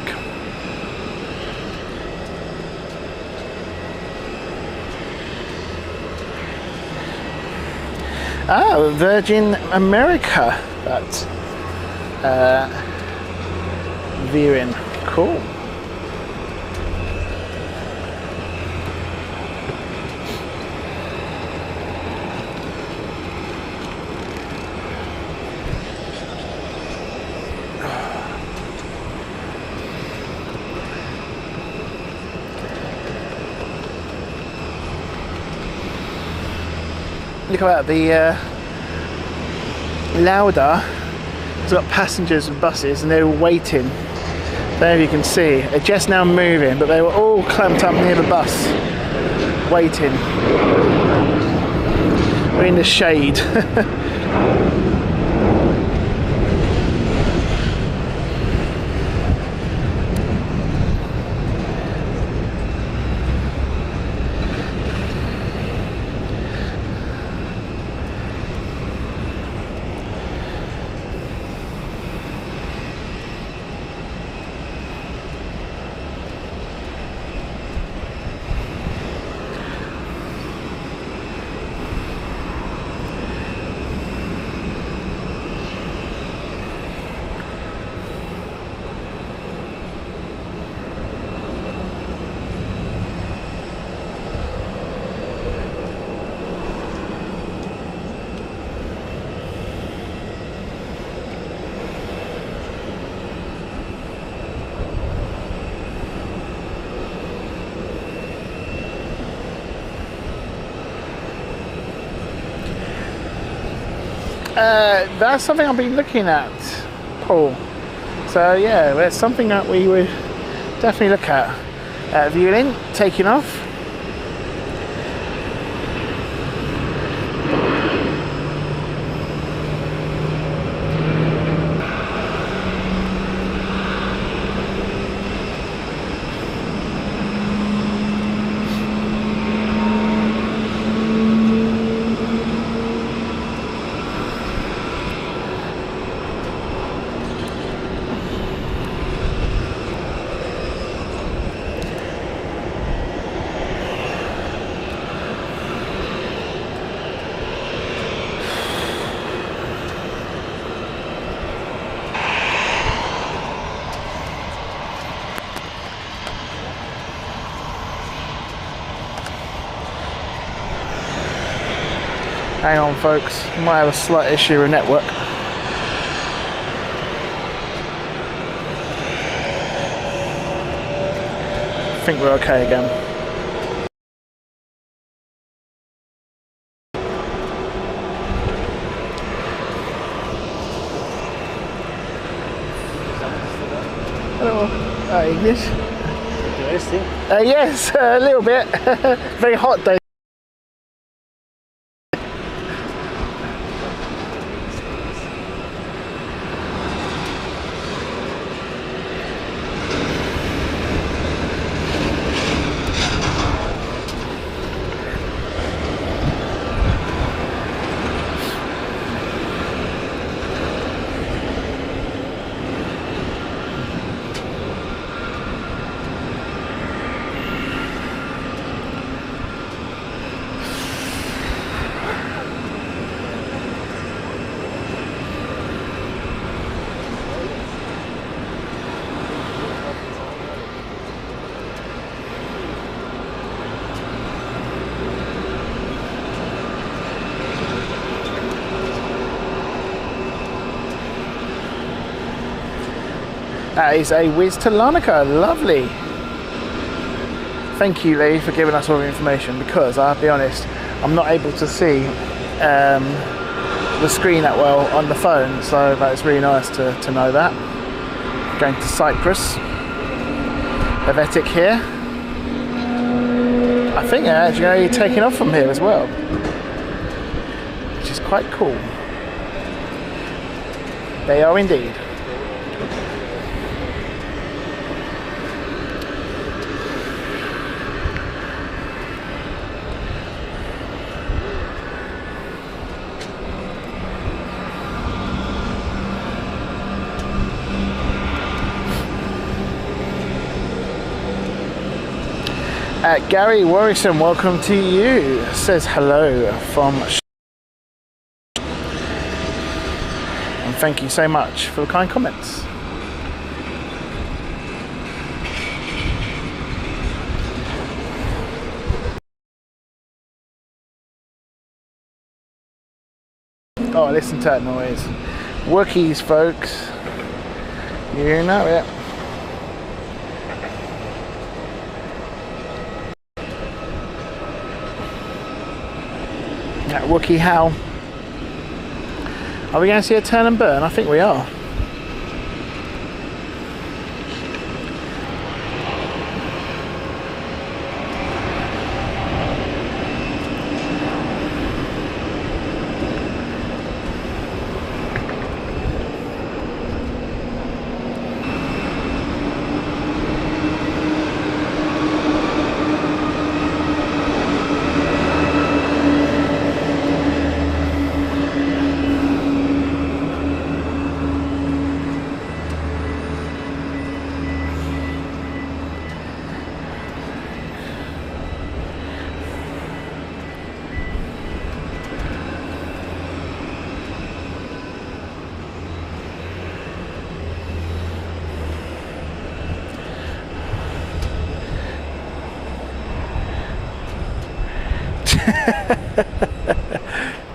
Oh, Virgin America, that's veering. Cool. Look about the Lauda. It's got passengers and buses, and they were waiting. There you can see, they're just now moving, but they were all clamped up near the bus, waiting. We're in the shade. That's something I've been looking at, Paul. So yeah, that's something that we would definitely look at. Viewing, taking off. Hang on, folks. Might have a slight issue with network. I think we're okay again. Hello. English? Interesting. Yes, a little bit. Very hot day. That is a whiz to Larnaca, lovely. Thank you, Lee, for giving us all the information, because I'll be honest, I'm not able to see the screen that well on the phone, so that's really nice to know that. Going to Cyprus, Helvetic here. I think they're actually taking off from here as well, which is quite cool. They are indeed. Gary Warrison, welcome to you. Says hello from and thank you so much for the kind comments. Oh, listen to that noise. Wookiees, folks. You know it. That Wookiee howl. Are we going to see a turn and burn? I think we are.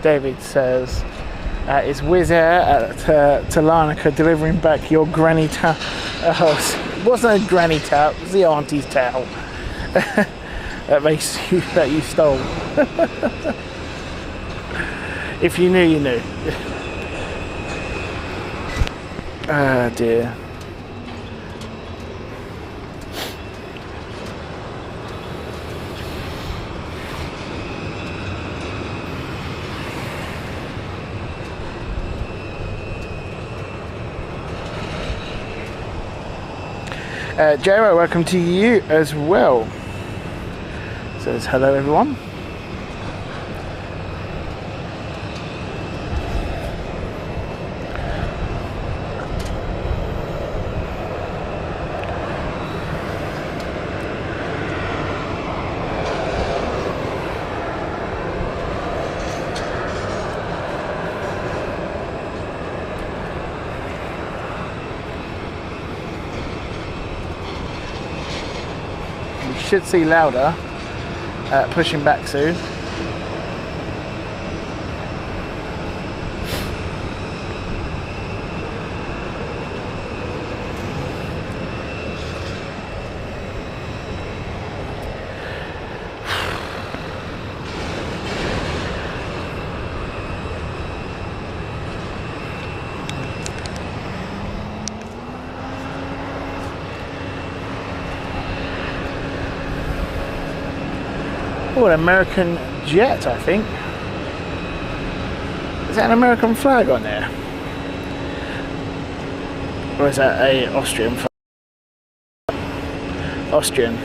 David says, it's Wizz Air at Larnaca delivering back your granny towel. Oh, it wasn't a granny towel, it was the auntie's towel that you stole. If you knew, you knew. Ah, dear. Jero, welcome to you as well. Says hello everyone. Should see Lauda pushing back soon. Oh, an American jet, I think. Is that an American flag on there? Or is that a Austrian flag? Austrian.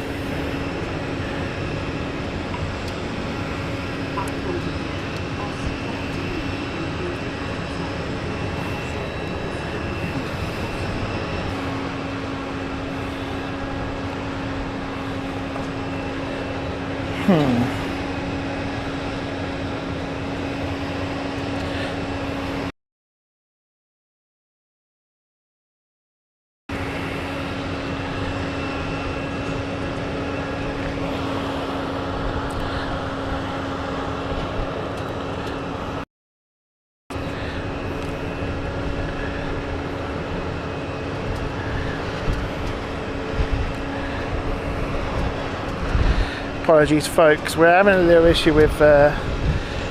Apologies folks, we're having a little issue with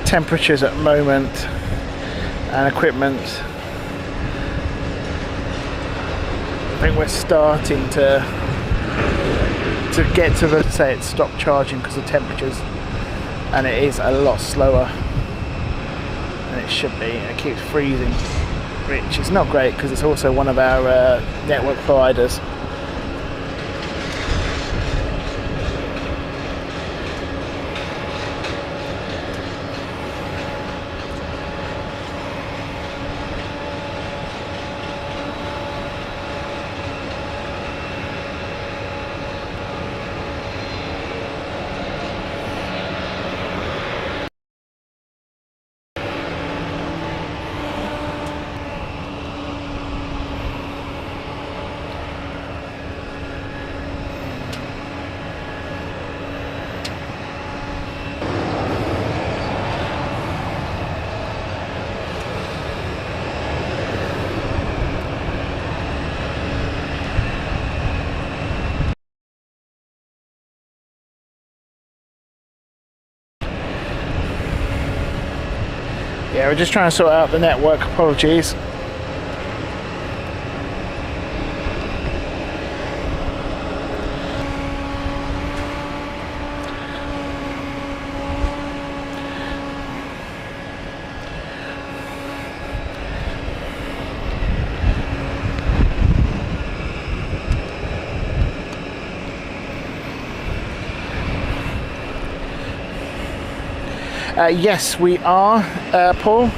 temperatures at the moment and equipment. I think we're starting to get to the say it's stopped charging because of temperatures, and it is a lot slower than it should be. It keeps freezing, which is not great because it's also one of our network providers. Yeah, we're just trying to sort out the network, apologies. Yes, we are, Paul,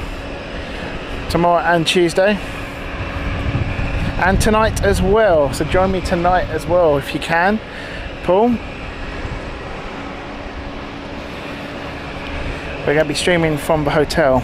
tomorrow and Tuesday, and tonight as well, so join me tonight as well if you can, Paul. We're going to be streaming from the hotel.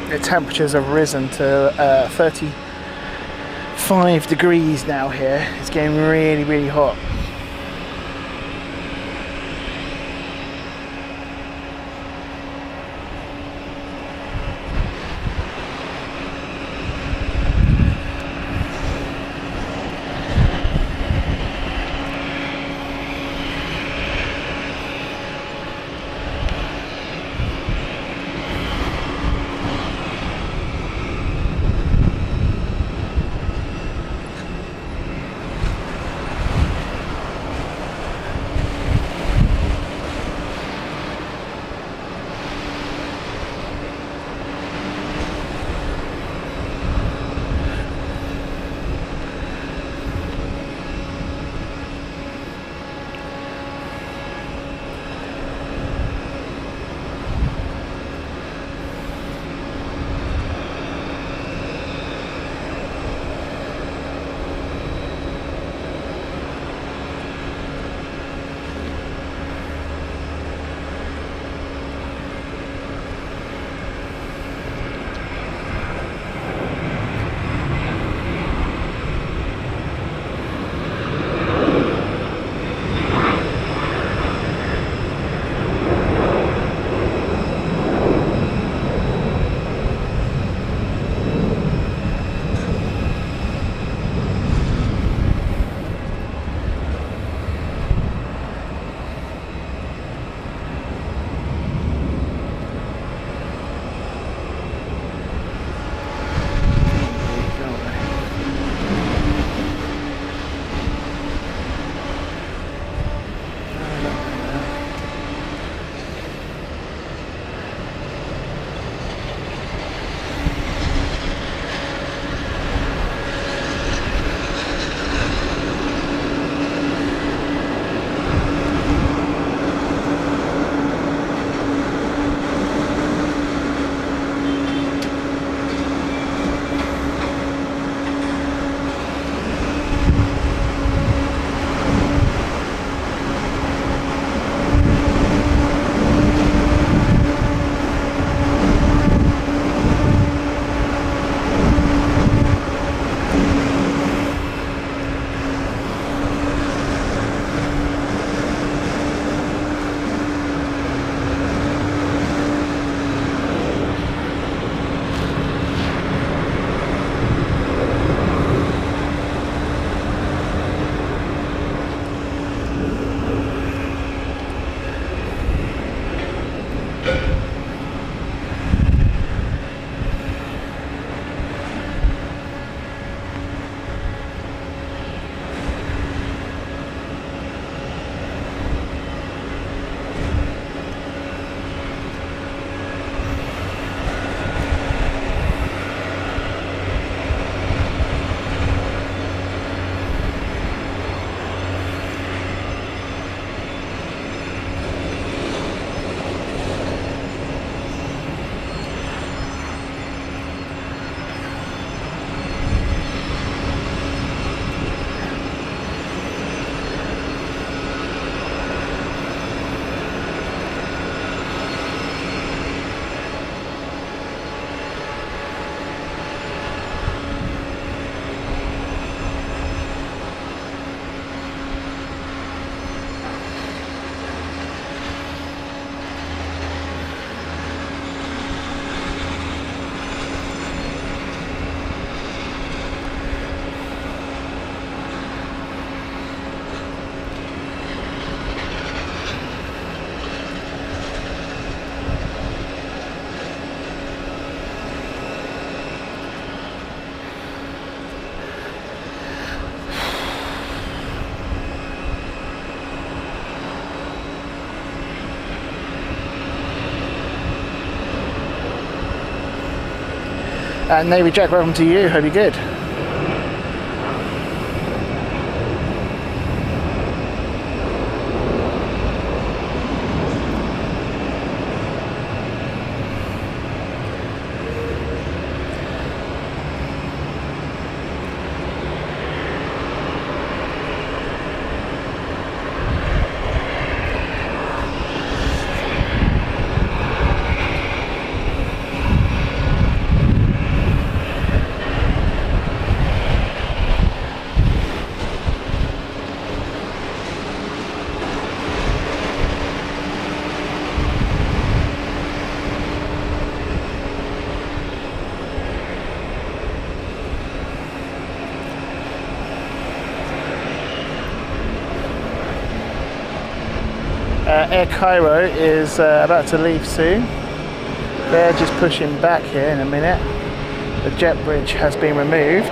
The temperatures have risen to 35 degrees now here. It's getting really, really hot. Navy Jack, welcome to you. Hope you're good. Air Cairo is about to leave soon. They're just pushing back here in a minute. The jet bridge has been removed.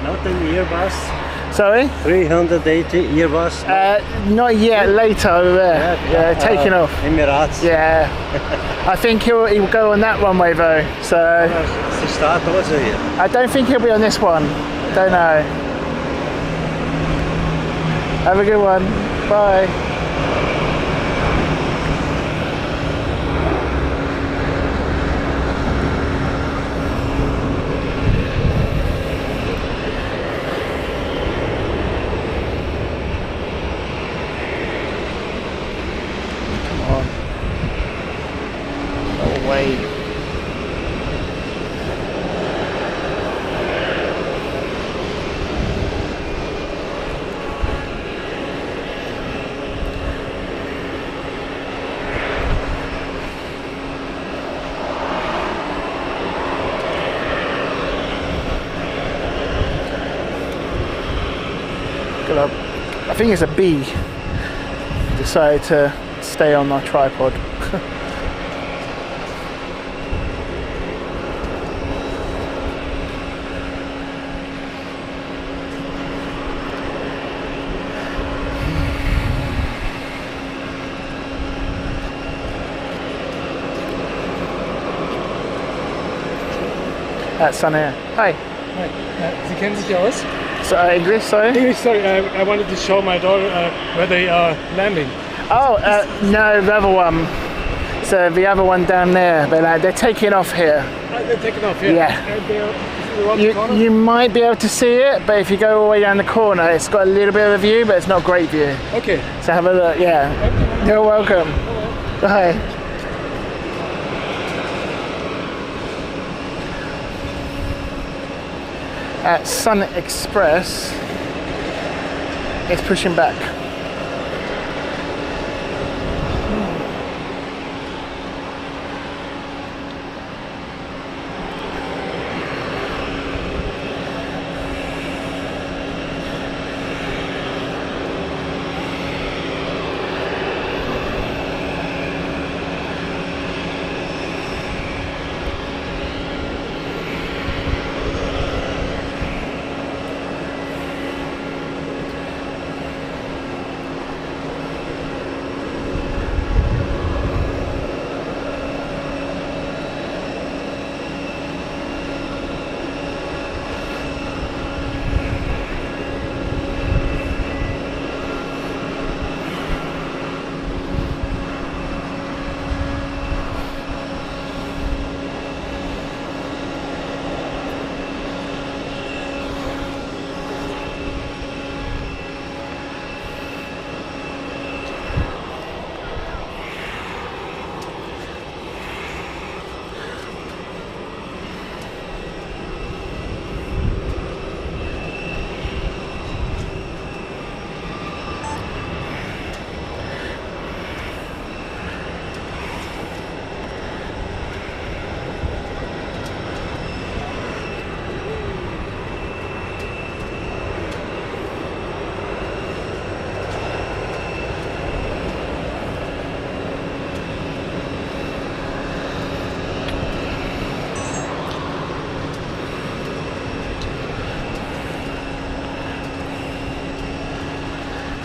Not an Airbus. Sorry? 380 Airbus. Not yet, later over there. Yeah, taking off. Emirates. Yeah. I think he'll go on that runway though. So To start also here. I don't think he'll be on this one. Don't know. Have a good one. Bye. Away. I think it's a bee. Decided to stay on my tripod. That's Sun Air. Hi. Hi. Sie kennen sich ja aus? So, English, sorry? English, sorry. I wanted to show my daughter where they are landing. Oh, no, the other one. So the other one down there, they're taking off here. They're taking off here? Yeah. And they're around the corner? You might be able to see it, but if you go all the way down the corner, it's got a little bit of a view, but it's not a great view. Okay. So have a look, yeah. Okay. You're welcome. Bye. At Sun Express, it's pushing back.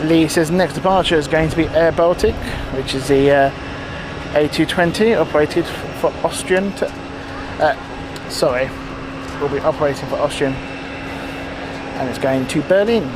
Lee says next departure is going to be Air Baltic, which is the A380 operated for Austrian. Will be operating for Austrian, and it's going to Berlin.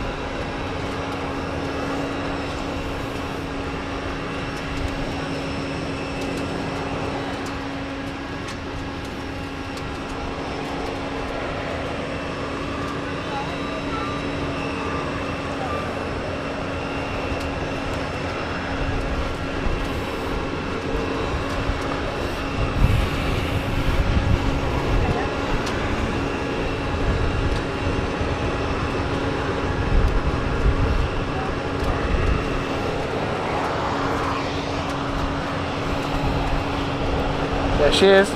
There she is.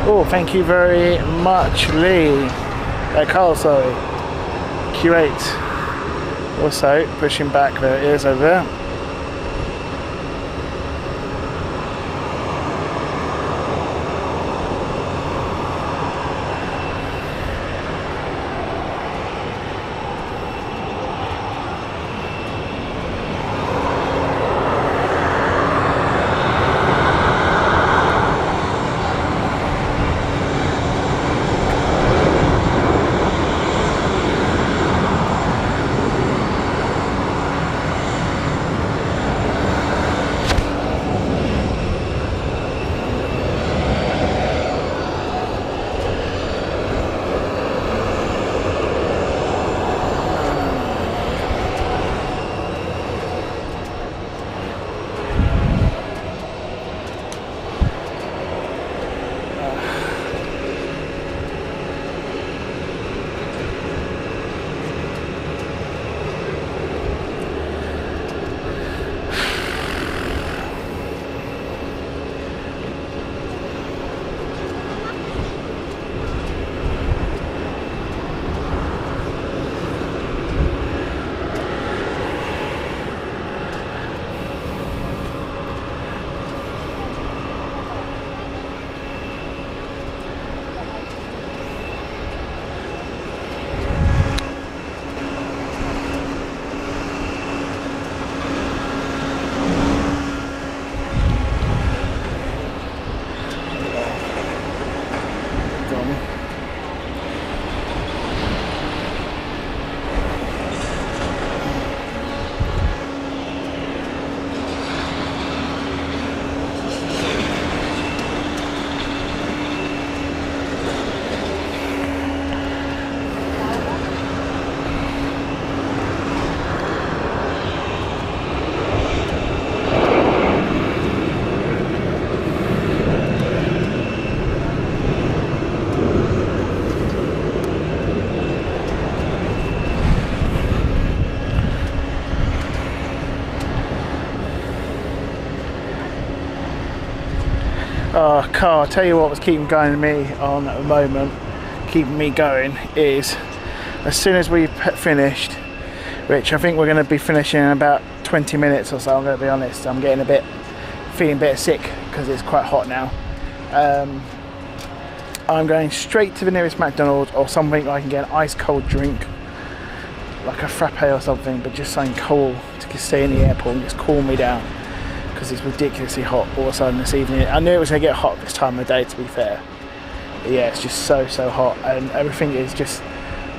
Oh, thank you very much, Lee. Carl, sorry. Q8. Also pushing back, there it is over there. Oh, Carl, I'll tell you what was keeping going me on at the moment, keeping me going, is as soon as we finished, which I think we're going to be finishing in about 20 minutes or so, I'm going to be honest, I'm getting feeling a bit sick because it's quite hot now. I'm going straight to the nearest McDonald's or something I can get an ice cold drink, like a frappe or something, but just something cool to stay in the airport and just cool me down, because it's ridiculously hot all of a sudden this evening. I knew it was going to get hot this time of the day, to be fair. But yeah, it's just so hot, and everything is just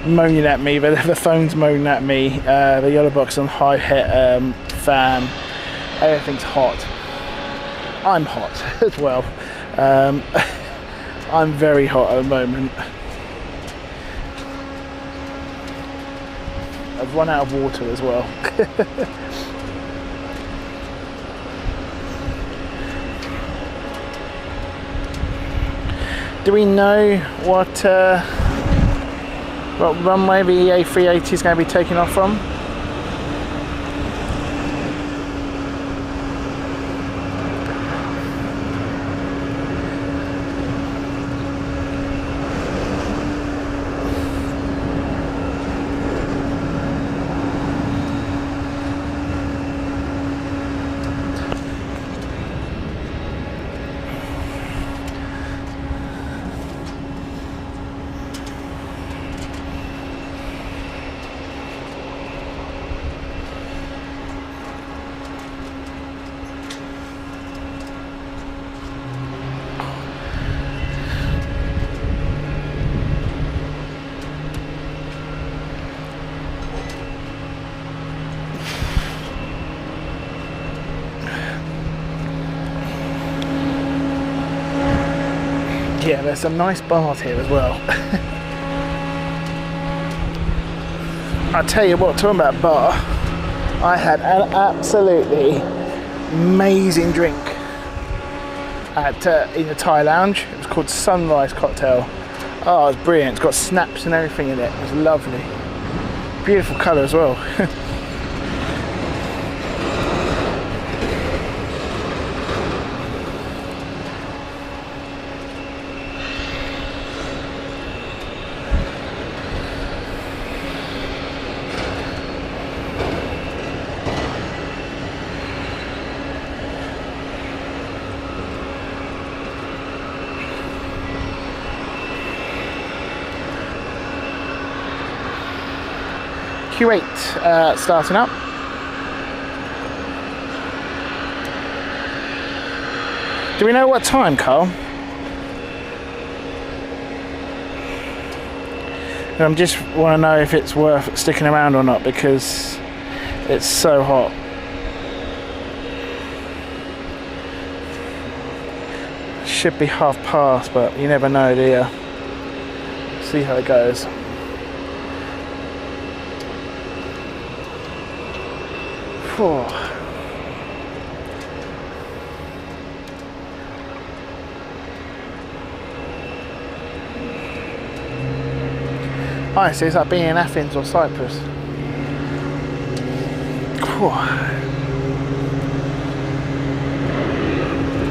moaning at me, the phone's moaning at me, the yellow box on high fan, everything's hot. I'm hot as well. I'm very hot at the moment. I've run out of water as well. Do we know what runway the A380 is going to be taking off from? Yeah, there's some nice bars here as well. I'll tell you what, talking about bar, I had an absolutely amazing drink at in the Thai lounge. It was called Sunrise Cocktail. Oh, it was brilliant. It's got snaps and everything in it. It was lovely. Beautiful colour as well. Q8 starting up. Do we know what time, Carl? I just want to know if it's worth sticking around or not, because it's so hot. Should be past, but you never know, do you? See how it goes. Oh. Honestly, it's like being in Athens or Cyprus.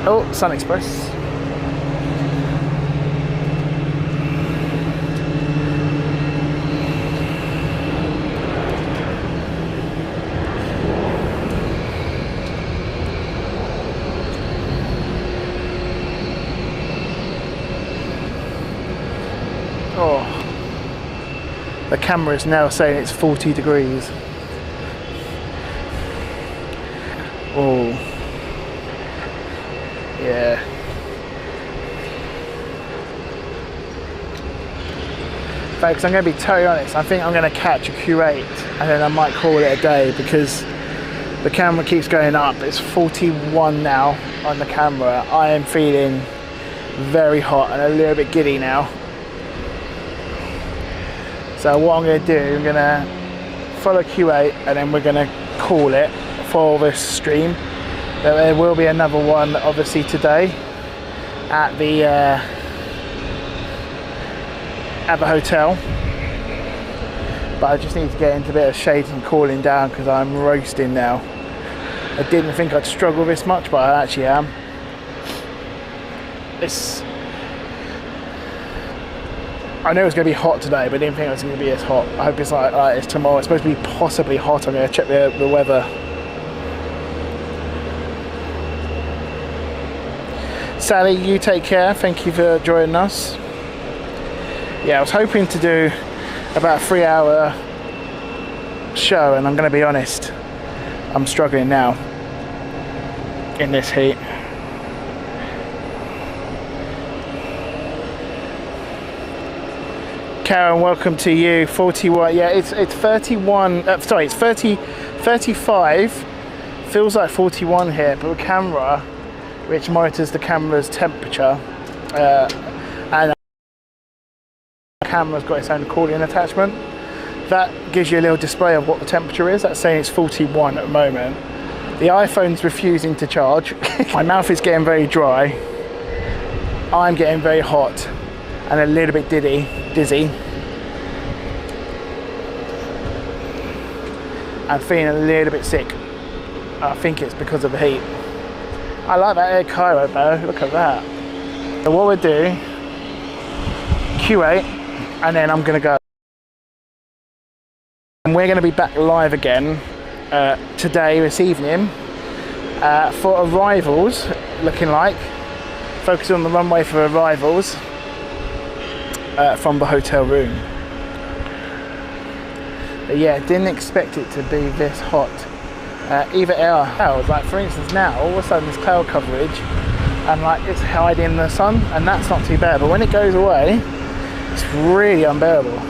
Oh, Sun Express. The camera is now saying it's 40 degrees. Oh, yeah. Folks, I'm going to be totally honest. I think I'm going to catch a Q8 and then I might call it a day, because the camera keeps going up. It's 41 now on the camera. I am feeling very hot and a little bit giddy now. So what I'm going to do, I'm going to follow Q8 and then we're going to call it for this stream. There will be another one obviously today at the hotel, but I just need to get into a bit of shade and cooling down because I'm roasting now. I didn't think I'd struggle this much, but I actually am. I know it's going to be hot today, but I didn't think it was going to be as hot. I hope it's like it's tomorrow. It's supposed to be possibly hot. I'm going to check the weather. Sally, you take care. Thank you for joining us. Yeah, I was hoping to do about a 3-hour show, and I'm going to be honest, I'm struggling now in this heat. Karen, welcome to you. 41. Yeah, it's 31. Sorry, it's 30. 35. Feels like 41 here, but the camera, which monitors the camera's temperature, and the camera's got its own cooling attachment. That gives you a little display of what the temperature is. That's saying it's 41 at the moment. The iPhone's refusing to charge. My mouth is getting very dry. I'm getting very hot and a little bit dizzy. I'm feeling a little bit sick. I think it's because of the heat. I like that Air Cairo though, look at that. So what we'll do, Q8, and then I'm gonna go. And we're gonna be back live again today, this evening, for arrivals, looking like. Focus on the runway for arrivals from the hotel room. But yeah, didn't expect it to be this hot. Either air clouds, like for instance now, all of a sudden there's cloud coverage and like it's hiding the sun, and that's not too bad. But when it goes away, it's really unbearable.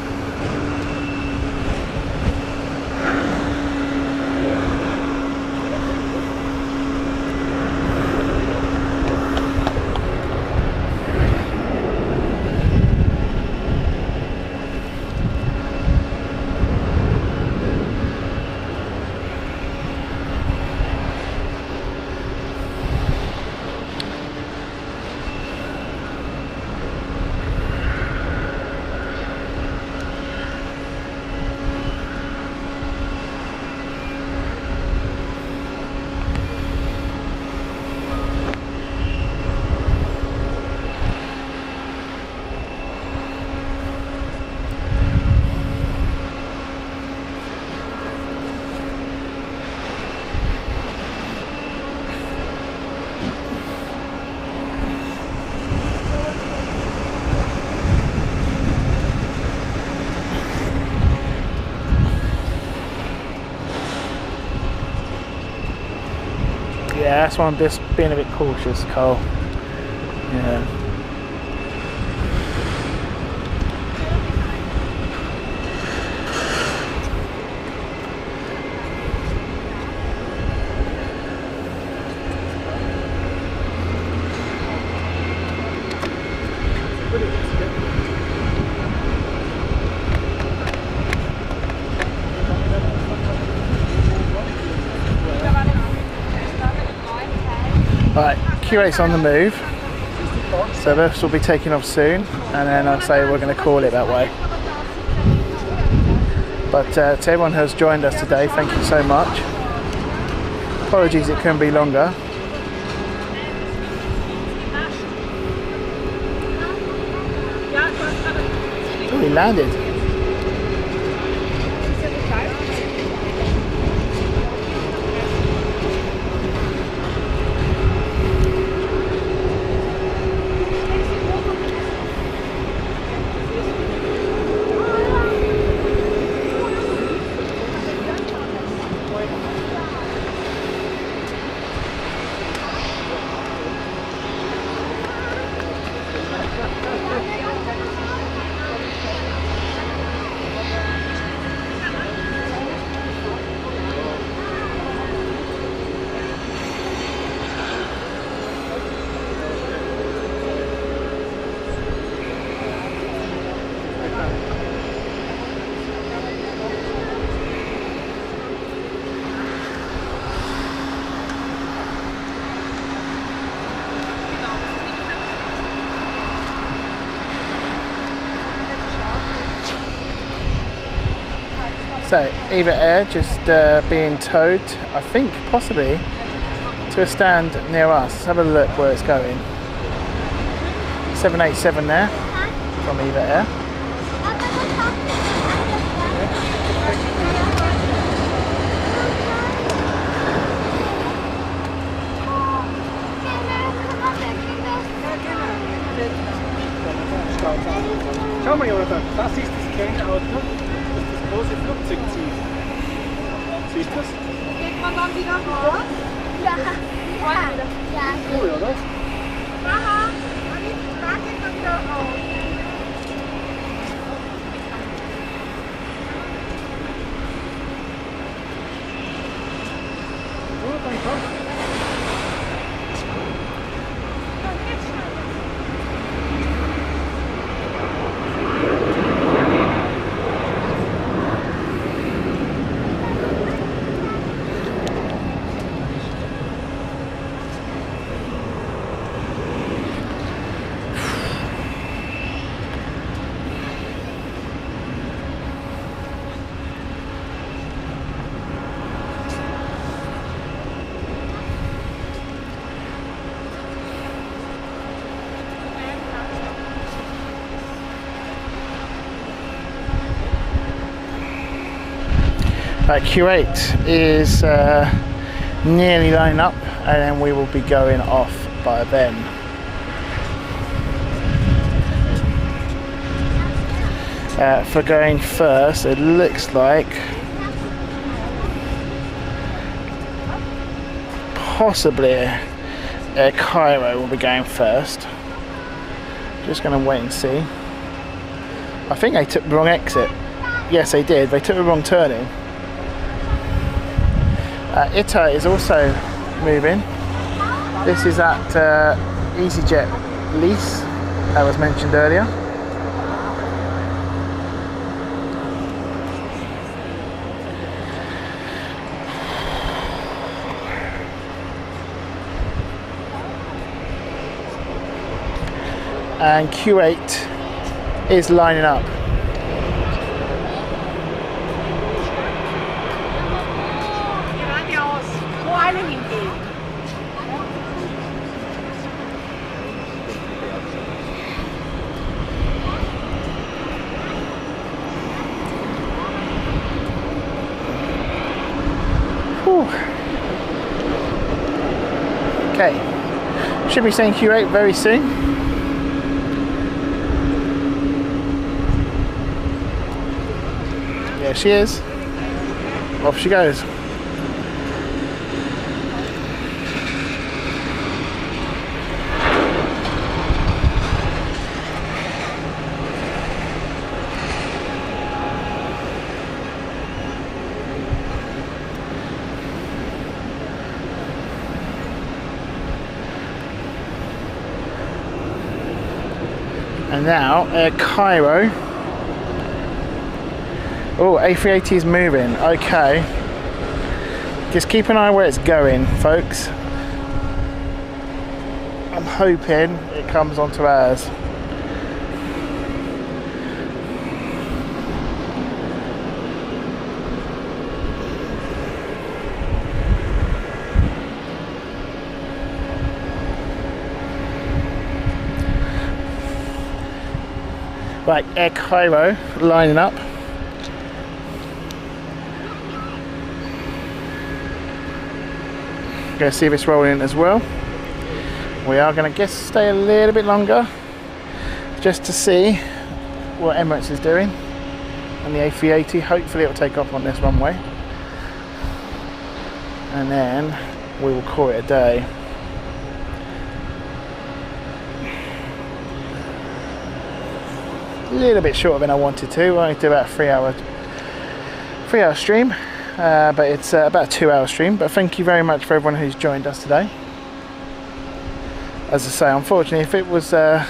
Yeah, that's why I'm just being a bit cautious, Cole. Yeah. Right, Q8's on the move, so this will be taking off soon, and then I'll say we're going to call it that way. But to everyone who has joined us today, thank you so much. Apologies it couldn't be longer. Oh, he landed. So, Eva Air just being towed, I think, possibly to a stand near us. Let's have a look where it's going. 787 there from Eva Air. Schau mal, Jonathan, das ist das Kernauto, das das große Flugzeug zieht. Siehst du das? Geht man dann wieder raus? Ja. Ja. Cool, oder? Aha. Da geht man wieder raus. Q8 is nearly lining up, and then we will be going off by then. For going first, it looks like possibly Air Cairo will be going first. Just going to wait and see. I think they took the wrong exit. Yes, they did. They took the wrong turning. ITA is also moving. This is at EasyJet lease that was mentioned earlier. And Q8 is lining up. Whew. Okay, should be seeing Q8 very soon. There she is. Off she goes. And now Air Cairo. Oh, A380 is moving. Okay. Just keep an eye where it's going, folks. I'm hoping it comes onto ours. Right, Air Cairo lining up. Going to see if it's rolling as well. We are going to stay a little bit longer just to see what Emirates is doing and the A380. Hopefully it will take off on this runway, and then we will call it a day. A little bit shorter than I wanted to. I only do about a 3 hour stream. But it's about a 2 hour stream. But thank you very much for everyone who's joined us today. As I say, unfortunately, if it was a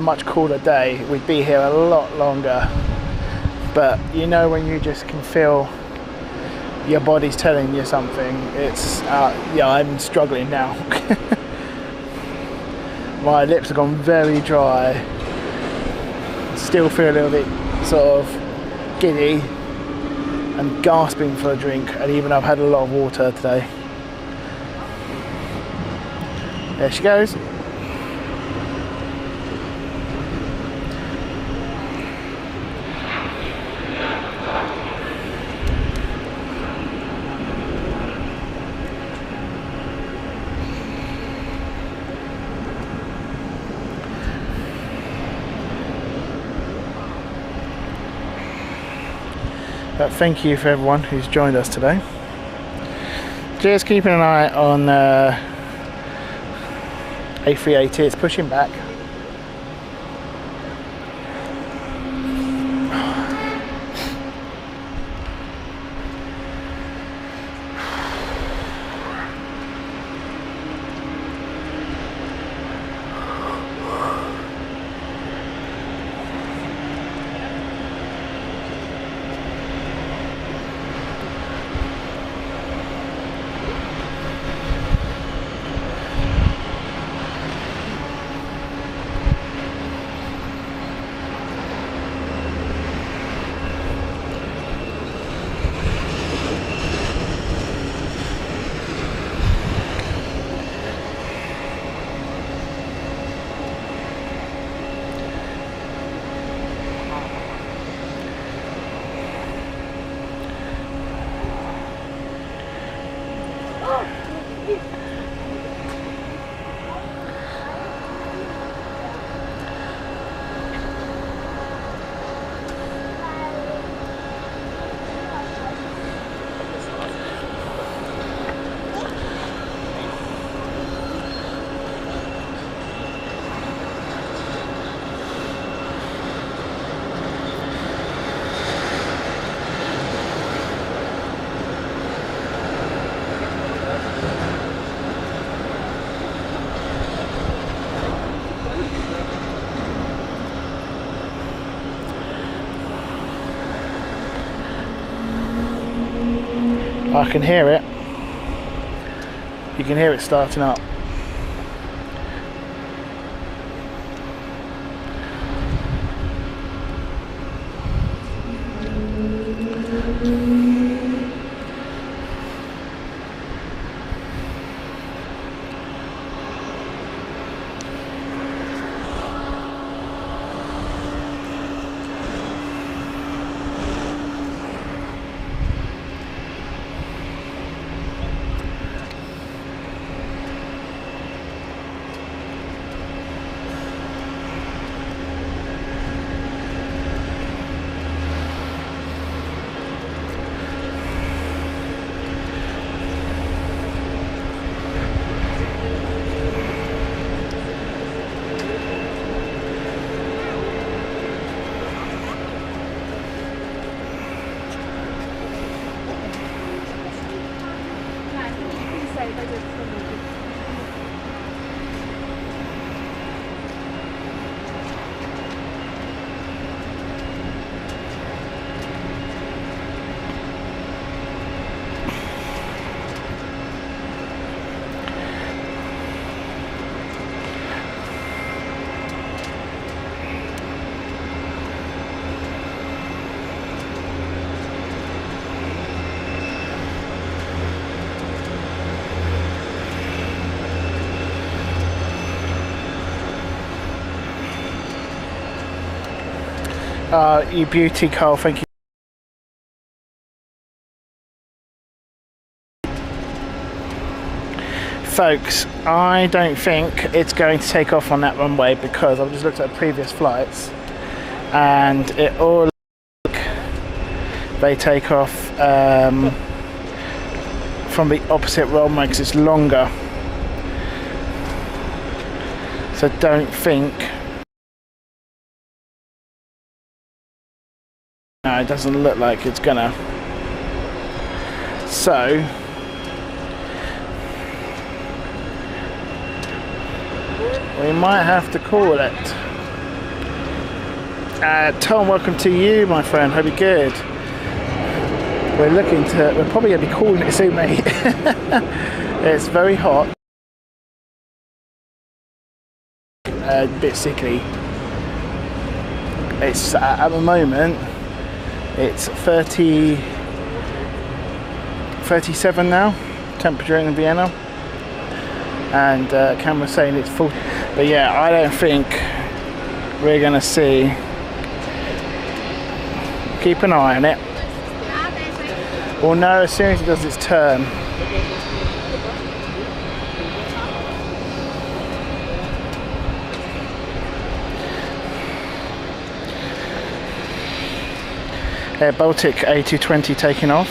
much cooler day, we'd be here a lot longer. But you know, when you just can feel your body's telling you something, it's yeah, I'm struggling now. My lips have gone very dry. Still feel a little bit sort of giddy and gasping for a drink, and even I've had a lot of water today. There she goes. But thank you for everyone who's joined us today. Just keeping an eye on A380, it's pushing back. I can hear it. You can hear it starting up. You beauty, Carl, thank you. Folks, I don't think it's going to take off on that runway because I've just looked at previous flights and it all they take off from the opposite runway because it's longer. So don't think. No, it doesn't look like it's gonna. So we might have to call it. Tom, welcome to you, my friend. Hope you're good. We're probably gonna be calling it soon, mate. It's very hot. A bit sickly. It's at the moment. It's 37 now, temperature in Vienna, and camera's saying it's full. But yeah, I don't think we're gonna see. Keep an eye on it. We'll know as soon as it does its turn. Air Baltic A380 taking off.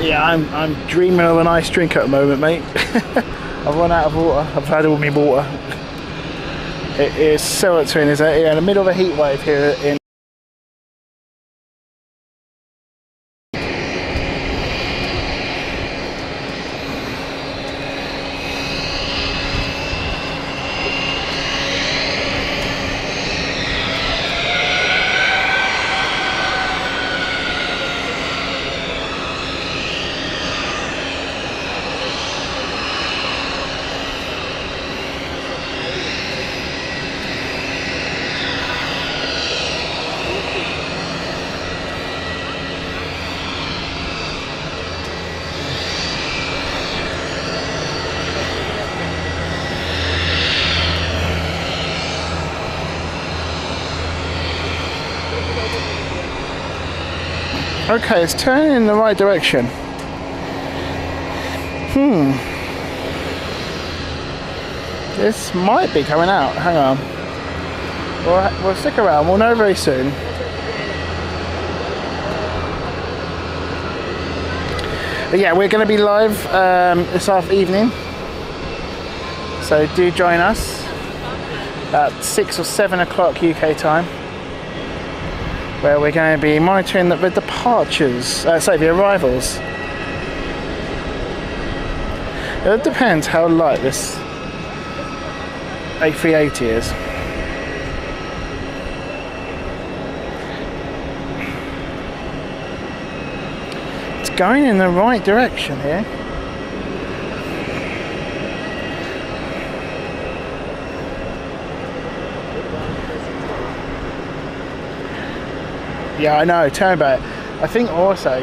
Yeah, I'm dreaming of a nice drink at the moment, mate. I've run out of water. I've had all my water. It is so extreme. Is in the middle of a heat wave here in. Okay, it's turning in the right direction. This might be coming out. Hang on. We'll stick around. We'll know very soon. But yeah, we're going to be live this evening. So do join us at 6 or 7 o'clock UK time. where we're going to be monitoring the departures, the arrivals. It depends how light this A380 is. It's going in the right direction here. Yeah, I know, tell me about it. I think also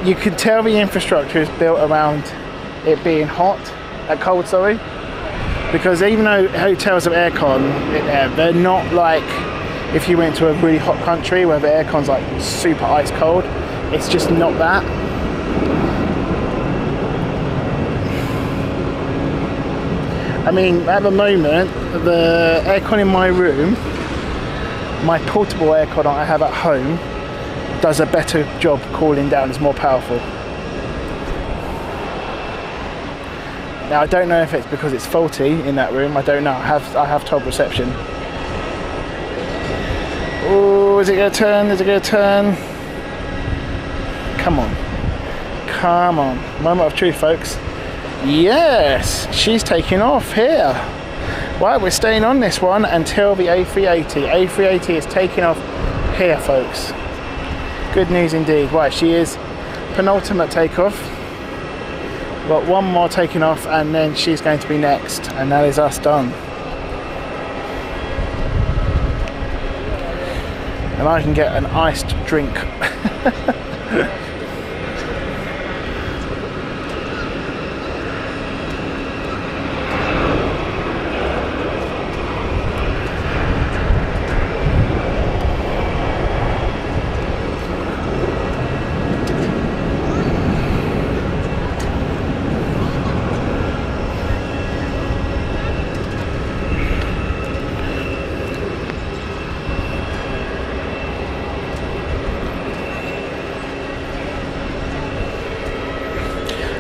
you can tell the infrastructure is built around it being hot, cold, sorry. Because even though hotels have aircon, they're not like if you went to a really hot country where the aircon's like super ice cold. It's just not that. I mean, at the moment, the aircon in my room, my portable aircon I have at home, does a better job cooling down, it's more powerful. Now I don't know if it's because it's faulty in that room, I don't know, I have top reception. Oh, is it going to turn, is it going to turn? Come on, come on, moment of truth folks. Yes, she's taking off here. Right, we're staying on this one until the A380. A380 is taking off here folks. Good news indeed. Right, she is penultimate takeoff. We've got one more taking off and then she's going to be next, and that is us done. And I can get an iced drink.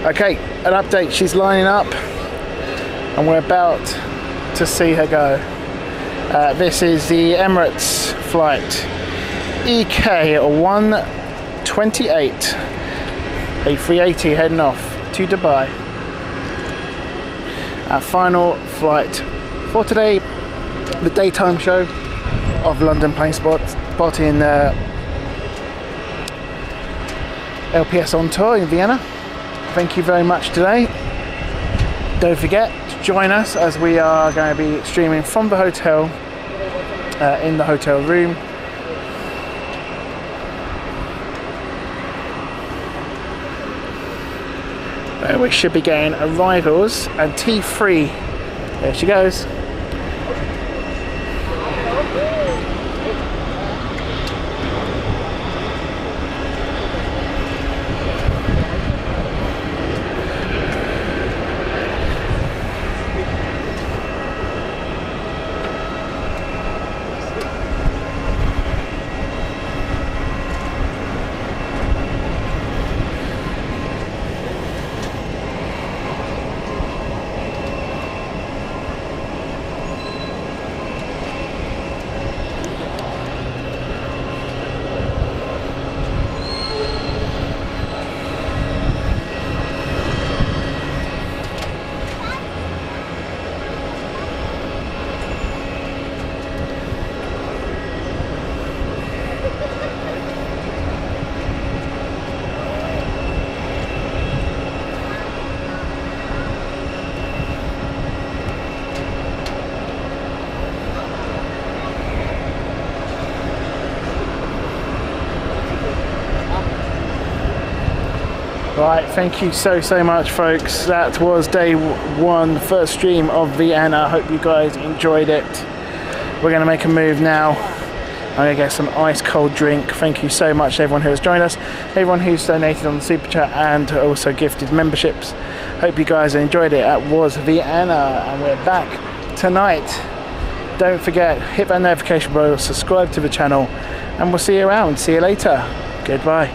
Okay, an update, she's lining up and we're about to see her go. This is the Emirates flight EK128, A380 heading off to Dubai. Our final flight for today, the daytime show of London Planespotting LPS on tour in Vienna. Thank you very much today. Don't forget to join us as we are going to be streaming from the hotel, in the hotel room. We should be getting arrivals and T3. There she goes. Right, thank you so much folks. That was day one, first stream of Vienna. Hope you guys enjoyed it. We're going to make a move now. I'm going to get some ice cold drink. Thank you so much to everyone who has joined us, everyone who's donated on the super chat and also gifted memberships. Hope you guys enjoyed it. That was Vienna and we're back tonight. Don't forget, hit that notification bell, subscribe to the channel, and we'll see you around. See you later. Goodbye.